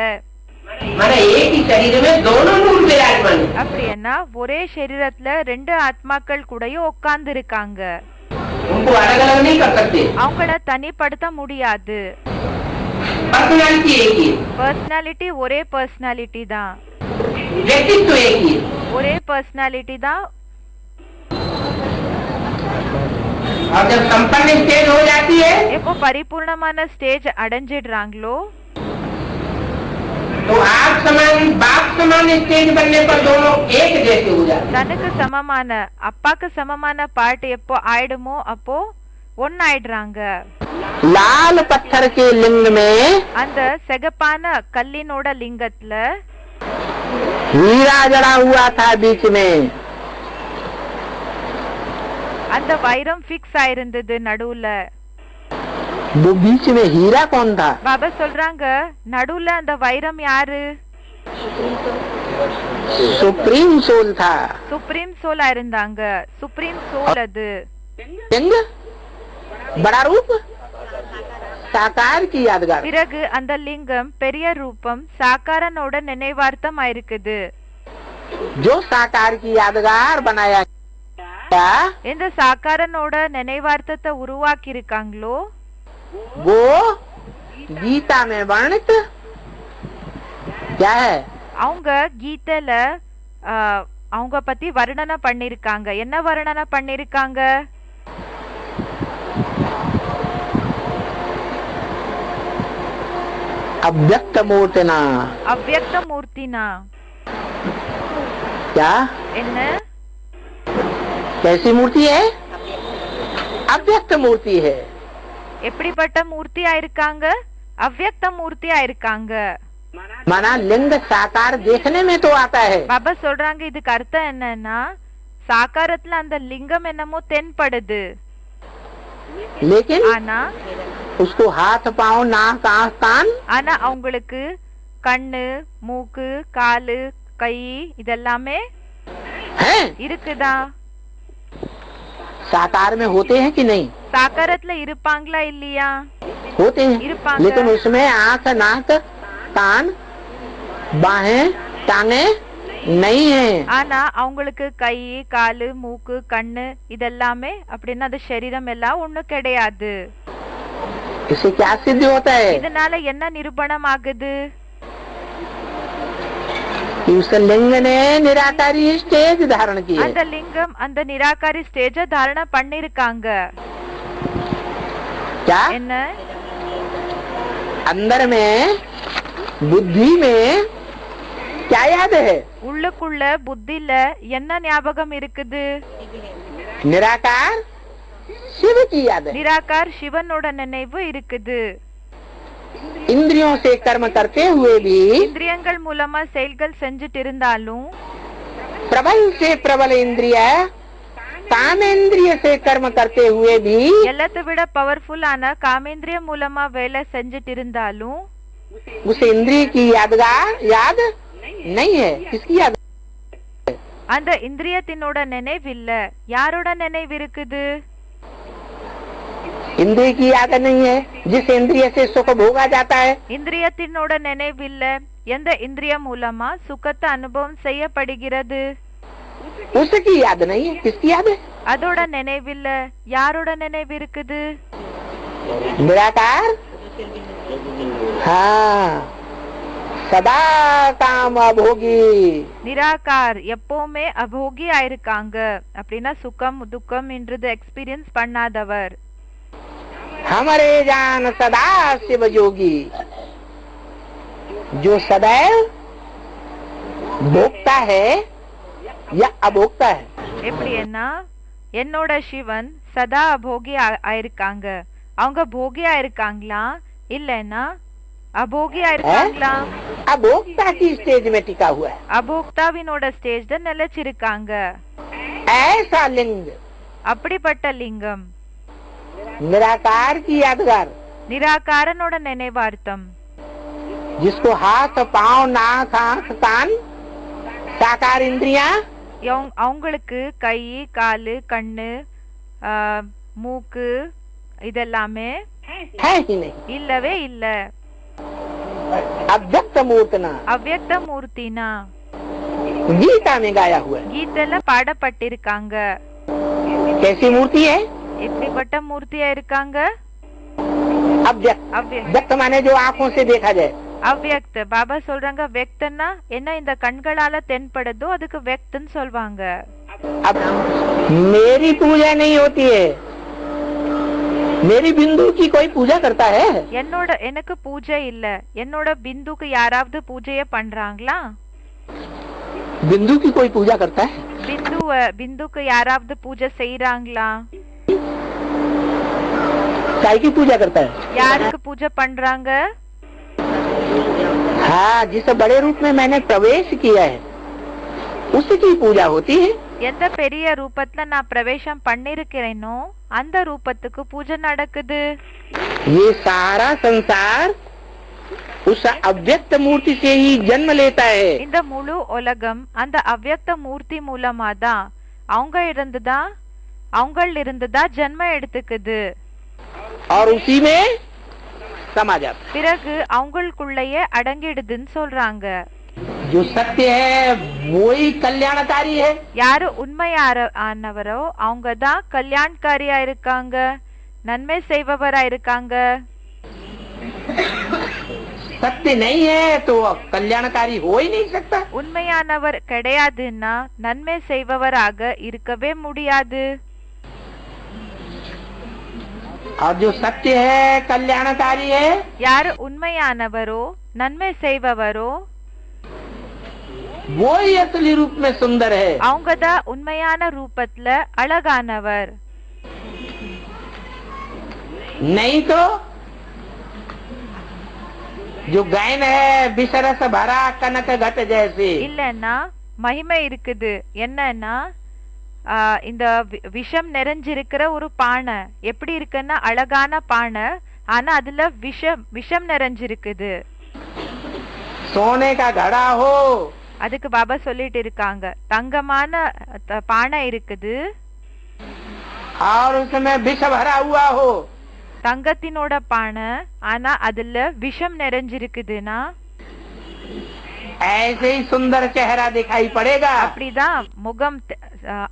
माने एक ही शरीर में दोनों नूर विराजमान है। அப்படின்னா ஒரே சரீரத்துல ரெண்டு ஆத்மாக்கள் கூடயும் உட்கார்ந்து இருக்காங்க. उनको अलग अलग नहीं कर सकते। அவங்கள தனிப்படுத்த முடியாது. पर्सनालिटी एक ही है, பர்சனாலிட்டி ஒரே பர்சனாலிட்டி தான், व्यक्तित्व एक ही है। ஒரே பர்சனாலிட்டி தான். और जब संपन्न स्टेज हो जाती है எப்போ பரிபூர்ணமான ஸ்டேஜ் அடைஞ்சிடுறாங்களோ तो आप समान बाप समान स्टेज बनने पर दोनों एक जैसे हो जाते हैं। தனக்கு சமமான அப்பாக்கு சமமான பார்ட் எப்போ ஆயிடுமோ அப்போ ஒன்னாயிடுறாங்க. लाल पत्थर के लिंग में அந்த செகப்பான கல்லினோட லிங்கத்துல हीरा जड़ा हुआ था बीच में। அந்த வைரம் பிக்ஸ் ஆயிருந்தது நடுவுல. वो बीच में हीरा कौन था? பாபா சொல்றாங்க நடுவுல அந்த வைரம் யாரு? सुप्रीम सोल था। சுப்ரீம் சோலா இருந்தாங்க. சுப்ரீம் சோல் அது. लिंग बड़ा रूप साकार की यादगार। பிறகு அந்த லிங்கம் பெரிய ரூபம் சாக்காரனோட நினைவார்த்தம் ஆயிருக்குது. जो साकार की यादगार बनाया गया இந்த சாக்காரனோட நினைவார்த்தத்தை உருவாக்கி இருக்காங்களோ वो गीता में वर्णित क्या है? அவங்க கீதையில அவங்க பத்தி வர்ணனை பண்ணிருக்காங்க. என்ன வர்ணனை பண்ணிருக்காங்க? अव्यक्त मूर्तिना। அவ்யக்த மூர்த்தினா क्या என்ன? कैसी मूर्ति है? अव्यक्त मूर्ति है। எப்படிப்பட்ட மூர்த்தியா இருக்காங்க? அவ்யக்த மூர்த்தியா இருக்காங்க. माना लिंग साकार देखने में तो आता है, பாபா சொல்றாங்க இதுக்கு அர்த்தம் என்னன்னா சாக்காரத்துல அந்த லிங்கம் என்னமோ தென்படுது, लेकिन ஆனா उसको हाथ पाँव नाक आँख कान ஆனா அவங்களுக்கு கண்ணு மூக்கு காலு கை இதெல்லாமே है। இருக்குதா? साकार में होते हैं कि नहीं? சாக்காரத்துல இருப்பாங்களா இல்லையா? होते हैं, இருப்பாங்க. लेकिन उसमें आँख नाक कान बाहें टांगे नहीं है। ஆனா அவங்களுக்கு கை காலு மூக்கு கண்ணு இதெல்லாமே அப்படின்னா அது சரீரம் எல்லாம் ஒண்ணு கிடையாது. इससे क्या सिद्ध होता है? இதனால என்ன நிரூபணம் ஆகுது? कि उस लिंग ने निराकारी स्टेज धारण की है। அந்த லிங்கம் அந்த நிராகாரி ஸ்டேஜ தாரண பண்ணிருக்காங்க. क्या என்ன? अंदर में बुद्धि में क्या याद है? உள்ளுக்குள்ள புத்தில என்ன ஞாபகம் இருக்குது? निराकार शिव की याद है। நிராகார் சிவனோட நினைவு இருக்குது. इंद्रियों से कर्म करते हुए भी இந்திரியங்கள் மூலமா செயல்கள் செஞ்சுட்டு இருந்தாலும் प्रबल से प्रबल इंद्रिय कामेंद्रिय से कर्म करते हुए भी எல்லாத்தை விட பவர்ஃபுல்லான காமேந்திரியம் மூலமா வேலை செஞ்சுட்டு இருந்தாலும் उस इंद्रिय की यादगार याद नहीं है। किसकी याद? அந்த இந்திரியத்தினோட நினைவில்ல, யாரோட நினைவு இருக்குது? इंद्रिय की याद नहीं है, जिस इंद्रिय से सुख भोगा जाता है। இந்திரியத்தினோட நினைவில்ல, எந்த இந்திரியம் மூலமா சுகத்தை அனுபவம் செய்யப்படுகிறது? उसकी याद नहीं है, किसकी याद है? அதோட நினைவில்ல, யாரோட நினைவு இருக்குது? निराकार। हाँ, सदा काम अभोगी। நிராகார் எப்பவுமே அபோகியா இருக்காங்க. அப்படின்னா சுகம் துக்கம் என்றது எக்ஸ்பீரியன்ஸ் பண்ணாதவர். हमारे जान सदा शिव जोगी, जो सदैव भोगता है या अभोक्ता है। எப்படின்னா என்னோட சிவன் சதா அபோகி ஆயிருக்காங்க. அவங்க போகியா இருக்காங்களா இல்லைன்னா அபோகியா இருக்காங்களா? अभोक्ता की स्टेज में टिका हुआ है। அபோக்தாவினோட ஸ்டேஜ்ல நிலைச்சிருக்காங்க. ऐसा लिंग அப்படிப்பட்ட லிங்கம் निराकार की यादगार, நிராகாரனோட நினைவார்த்தம். जिसको हाथ पांव नाक आंख कान साकार इंद्रियां, அவங்களுக்கு கை காலு கண்ணு மூக்கு இதெல்லாமே है ही नहीं। இல்லவே இல்ல. अव्यक्त मूर्तना அவ்யக்த மூர்த்தினா गीता में गाया हुआ है। கீதையில பாடப்பட்டிருக்காங்க. कैसी मूर्ति है? எப்படிப்பட்ட மூர்த்தியா இருக்காங்க? अव्यक्त। அவ்யக்த. व्यक्त माने जो आंखों से देखा जाए। அவ்யக்த பாபா சொல்றாங்க வெக்தன்னா என்ன இந்த கண்களால தென்படுதோ அதுக்கு வெக்தன்னு சொல்வாங்க. अब मेरी पूजा नहीं होती है, मेरी बिंदु की कोई पूजा करता है? என்னோட எனக்கு பூஜை இல்ல, என்னோட பிந்துக்கு யாராவது பூஜைய பண்றாங்களா? बिंदु की कोई पूजा करता है? பிந்துக்கு யாராவது பூஜை செய்யறாங்களா? काय की पूजा करता है? யாருக்கு பூஜை பண்றாங்க? हाँ, जिस बड़े रूप में मैंने प्रवेश किया है उसकी पूजा होती है। எந்த பெரிய ரூபத்துல நான் பிரவேசம் பண்ணிருக்கிறேனோ அந்த ரூபத்துக்கு பூஜை நடக்குது. ये सारा संसार उस अव्यक्त मूर्ति से ही जन्म लेता है। இந்த முழு உலகம் அந்த அவ்யக்த மூர்த்தி மூலமா தான் அவங்கள் இருந்துதான் ஜென்மம் எடுத்துக்குது. और उसी में समा जाता। பிறகு அவங்களுக்குள்ளேயே அடங்கிடுதுன்னு சொல்றாங்க. जो सत्य है वो ही कल्याणकारी है। யாரு உண்மையானவரோ அவங்க தான் கல்யாண்காரியா இருக்காங்க, நன்மை செய்பவரா இருக்காங்க. सत्य नहीं है तो कल्याणकारी हो ही नहीं सकता। உண்மையானவர் கிடையாதுன்னா நன்மை செய்பவராக இருக்கவே முடியாது. और जो सत्य है कल्याणकारी है, யாரு உண்மையானவரோ நன்மை செய்பவரோ वो ही असली रूप में सुंदर है। அவங்க தான் உண்மையான ரூபத்துல அழகானவர். नहीं तो जो गायन है विषरस भरा कनक घट जैसे। இல்லன்னா மகிமை இருக்குது என்னன்னா இந்த விஷம் நிறைஞ்சிருக்கிற ஒரு பானை எப்படி இருக்குன்னா அழகான பானை, ஆனா அதுல விஷம் நிறைஞ்சிருக்குது. सोने का घड़ा हो, அதுக்கு பாபா சொல்லிட்டு இருக்காங்க தங்கமான பானை இருக்குது, और उसमें विष भरा हुआ हो, தங்கத்தினோட பானை ஆனா அதுல விஷம் நிறைஞ்சிருக்குதுன்னா ऐसे ही सुंदर चेहरा दिखाई पड़ेगा। அப்படிதான் முகம்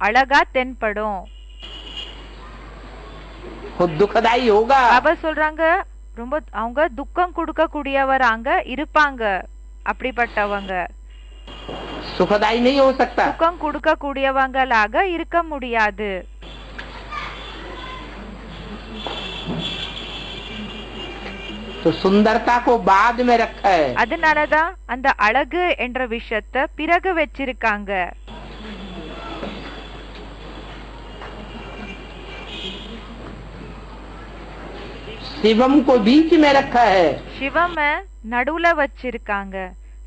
அழகா தென்படும். वो दुखदाई होगा। பாபா சொல்றாங்க ரொம்ப அவங்க துக்கம் கொடுக்க கூடியவராங்க இருப்பாங்க. அப்படிப்பட்டவங்க सुखदाई नहीं हो सकता। துக்கம் கொடுக்க கூடியவங்களாக இருக்க முடியாது. तो सुंदरता को बाद में रखा है। அதனாலதான் அந்த அழகு என்ற விஷயத்தை பிறகு வச்சிருக்காங்க. शिवम को बीच में रखा है। சிவம நடுவுல வச்சிருக்காங்க.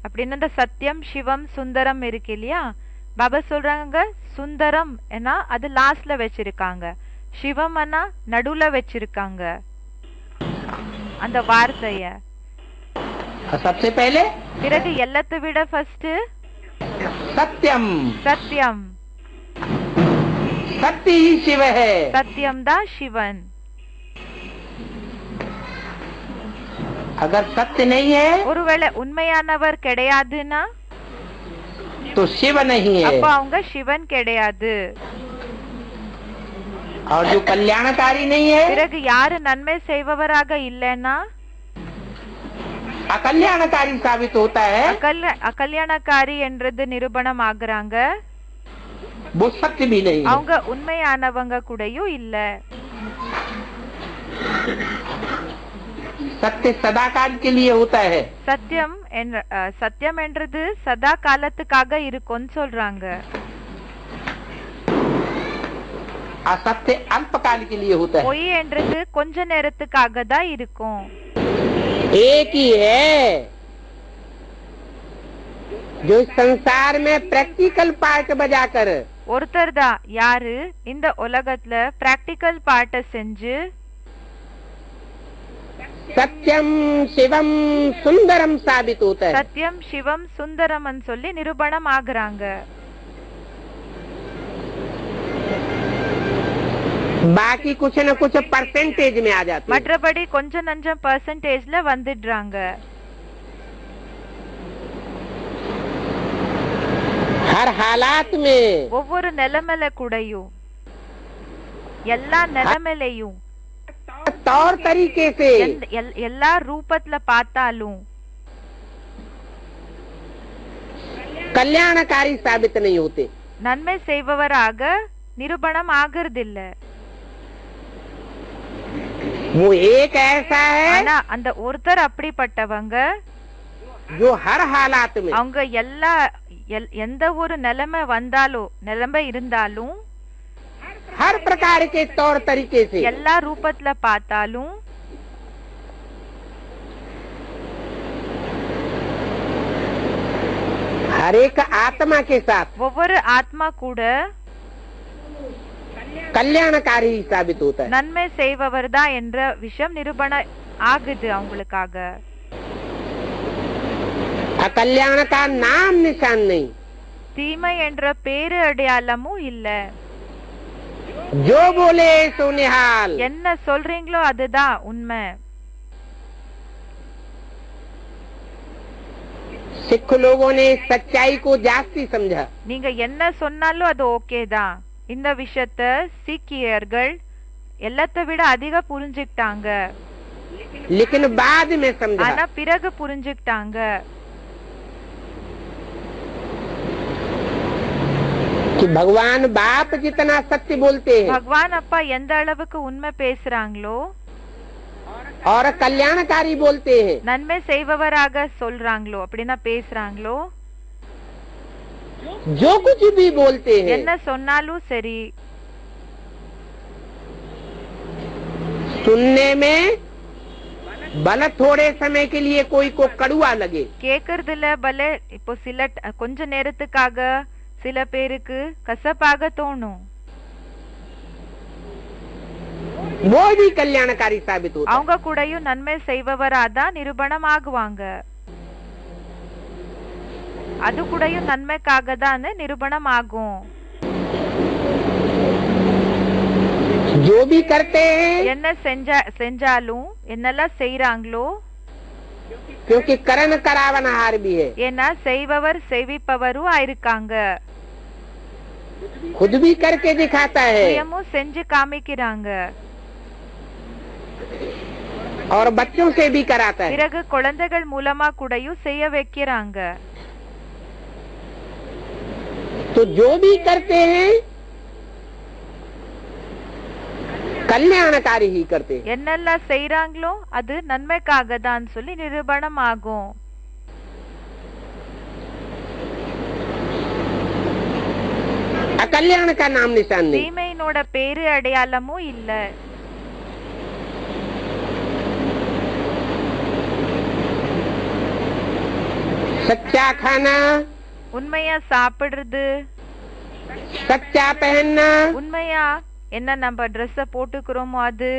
அப்படின்னு அந்த சத்தியம் சிவம் சுந்தரம் இருக்கு இல்லையா, பாபா சொல்றாங்க சுந்தரம் ஏன்னா அது லாஸ்ட்ல வச்சிருக்காங்க, சிவம்னா நடுவுல வச்சிருக்காங்க அந்த வார்த்தைய. सबसे पहले பிறகு எல்லாத்தை விட ஃபர்ஸ்ட் सत्यम, सत्यम, सत्य ही शिव है। सत्यम दा शिवन। अगर सत्य नहीं है ஒருவேளை உண்மையானவர் கிடையாதுன்னா तो शिव नहीं है। அப்ப அவங்க சிவன் கிடையாது. और जो कल्याणकारी नहीं है பிறகு யாரு நன்மை செய்பவராக இல்லைன்னா अकल्याणकारी साबित होता है, அகல்யாணக்காரி என்றது நிரூபணம் ஆகுறாங்க. वो सत्य भी नहीं है। அவங்க உண்மையானவங்க கூடயும் இல்ல. सत्य सदाकाल के लिए होता है। சத்தியம் என்றது சதா காலத்துக்காக இருக்கும்னு சொல்றாங்க. असत्य अल्पकाल के लिए होता है। பொய் என்றது கொஞ்ச நேரத்துக்காக தான் இருக்கும். एक ही है जो संसार में प्रैक्टिकल पार्ट बजाकर ஒருத்தர் தான் யாரு இந்த உலகத்துல பிராக்டிக்கல் பார்ட்ட செஞ்சு सत्यम शिवम सुंदरम साबित होता है। சத்தியம் சிவம் சுந்தரம்னு சொல்லி நிரூபணம் ஆகுறாங்க. बाकी कुछ न कुछ परसेंटेज में आ जाते हैं। மற்றபடி கொஞ்சம் நஞ்சம் பெர்சன்டேஜ்ல வந்துடுறாங்க. हर हालात में ஒவ்வொரு நிலைமையில கூடயும் எல்லா நிலைமையிலையும் तौर तरीके से எல்லா ரூபத்துல பார்த்தாலும் कल्याणकारी साबित नहीं होते। நன்மை செய்பவராக நிரூபணம் ஆகிறதில்ல. वो एक ऐसा है ஆனா அந்த ஒருத்தர் அப்படிப்பட்டவங்க जो हर हालात में அவங்க எந்த ஒரு நிலைமை இருந்தாலும் हर प्रकार के तौर तरीके से எல்லா ரூபத்துல பார்த்தாலும் हर एक आत्मा के साथ ஒவ்வொரு ஆத்மா கூட कल्याणकारी ही साबित होता है। நன்மை செய்பவர் தான் என்ற விஷயம் நிரூபணம் ஆகுது அவங்களுக்காக. अकल्याण का नाम निशान नहीं, தீமை என்ற பேரு அடையாளமும் இல்ல. जो बोले सो निहाल। என்ன சொல்றீங்களோ அதுதான் உண்மை. सिख लोगों ने सच्चाई को जास्ती समझा। நீங்க என்ன சொன்னாலும் அது ஓகே தான். இந்த விஷயத்த சீக்கியர்கள் எல்லாத்தை விட அதிக புரிஞ்சுக்கிட்டாங்க. लेकिन बाद में समझा ஆனா பிறகு புரிஞ்சுக்கிட்டாங்க कि भगवान बाप जितना सत्य बोलते हैं பகவான் அப்பா எந்த அளவுக்கு உண்மை பேசுறாங்களோ और कल्याणकारी बोलते हैं, நன்மை செய்பவராக சொல்றாங்களோ அப்படின்னா பேசுறாங்களோ जो कुछ भी बोलते हैं என்ன சொன்னாலும் சரி सुनने में भले थोड़े समय के लिए कोई को कड़ुआ लगे, கேக்குறதுல பலே இப்போ கொஞ்ச நேரத்துக்காக சில பேருக்கு கசப்பாக தோணும், वो भी कल्याणकारी साबित होता है। அவங்க கூடயும் நன்மை செய்பவராதான் நிரூபணம் ஆகுவாங்க. அது கூடயும் நன்மைக்காக தான் நிரூபணம் ஆகும். जो भी करते हैं என்ன செஞ்சாலும் என்னெல்லாம் செய்யறாங்களோ क्योंकि करण करावनहार भी है, ஏன்னா செய்பவர் செய்விப்பவரும் ஆயிருக்காங்க. खुद भी करके दिखाता है சுயமும் செஞ்சு காமிக்கிறாங்க. और बच्चों से भी कराता है। பிறகு குழந்தைகள் மூலமா கூடயும் செய்ய வைக்கிறாங்க. तो जो भी करते हैं कल्याणकारी ही करते हैं। என்னெல்லாம் செய்யறாங்களோ அது நன்மைக்காக தான் சொல்லி நிரூபணம் ஆகும். अकल्याण का नाम निशान नहीं, தீமையினோட பேரு அடையாளமும் இல்ல. सच्चा खाना, உண்மையா சாப்பிடுறது, सच्चा पहनना, உண்மையா என்ன நம்ம ட்ரெஸ்ஸ போட்டுக்கிறோமோ அது,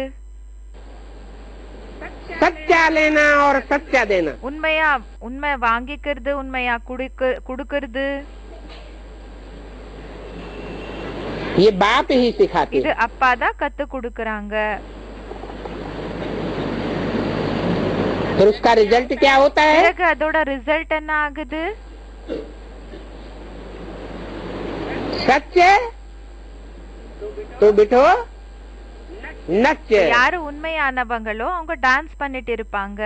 सच्चा लेना और सच्चा देना। உண்மையா உண்மை வாங்கிக்கிறது, உண்மையா குடுக்கிறது, ये बाप ही सिखाते இது हैं। அப்பா தான் கத்து கொடுக்கறாங்க. फिर उसका रिजल्ट क्या होता है? பிறகு அதோட ரிசல்ட் என்ன ஆகுது? सच तो बिठो नच। யாரு உண்மையானவங்களோ அவங்க டான்ஸ் பண்ணிட்டு இருப்பாங்க.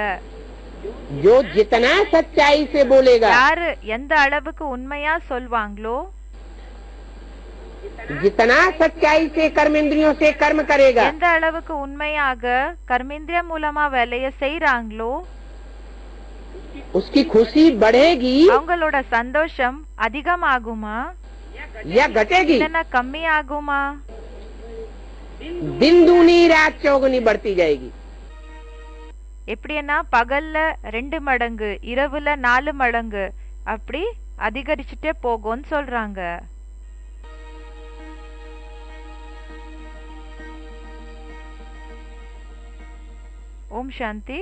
जो जितना सच्चाई से बोलेगा, யாரு எந்த அளவுக்கு உண்மையா சொல்வாங்களோ, जितना सच्चाई से कर्मेंद्रियों से कर्म करेगा, எந்த அளவுக்கு உண்மையாக கர்மேந்திரிய மூலமா வேலைய செய்றாங்களோ, उसकी खुशी बढ़ेगी அவங்களோட சந்தோஷம் அதிகமாகுமா या घटेगी? இல்லனா கம்மி ஆகுமா? दिन दूनी रात चौगुनी बढ़ती जाएगी। எப்படின்னா பகல்ல 2 மடங்கு, இரவுல 4 மடங்கு அப்படி அதிகரிச்சுட்டே போகும்னு சொல்றாங்க. ஓம் சாந்தி.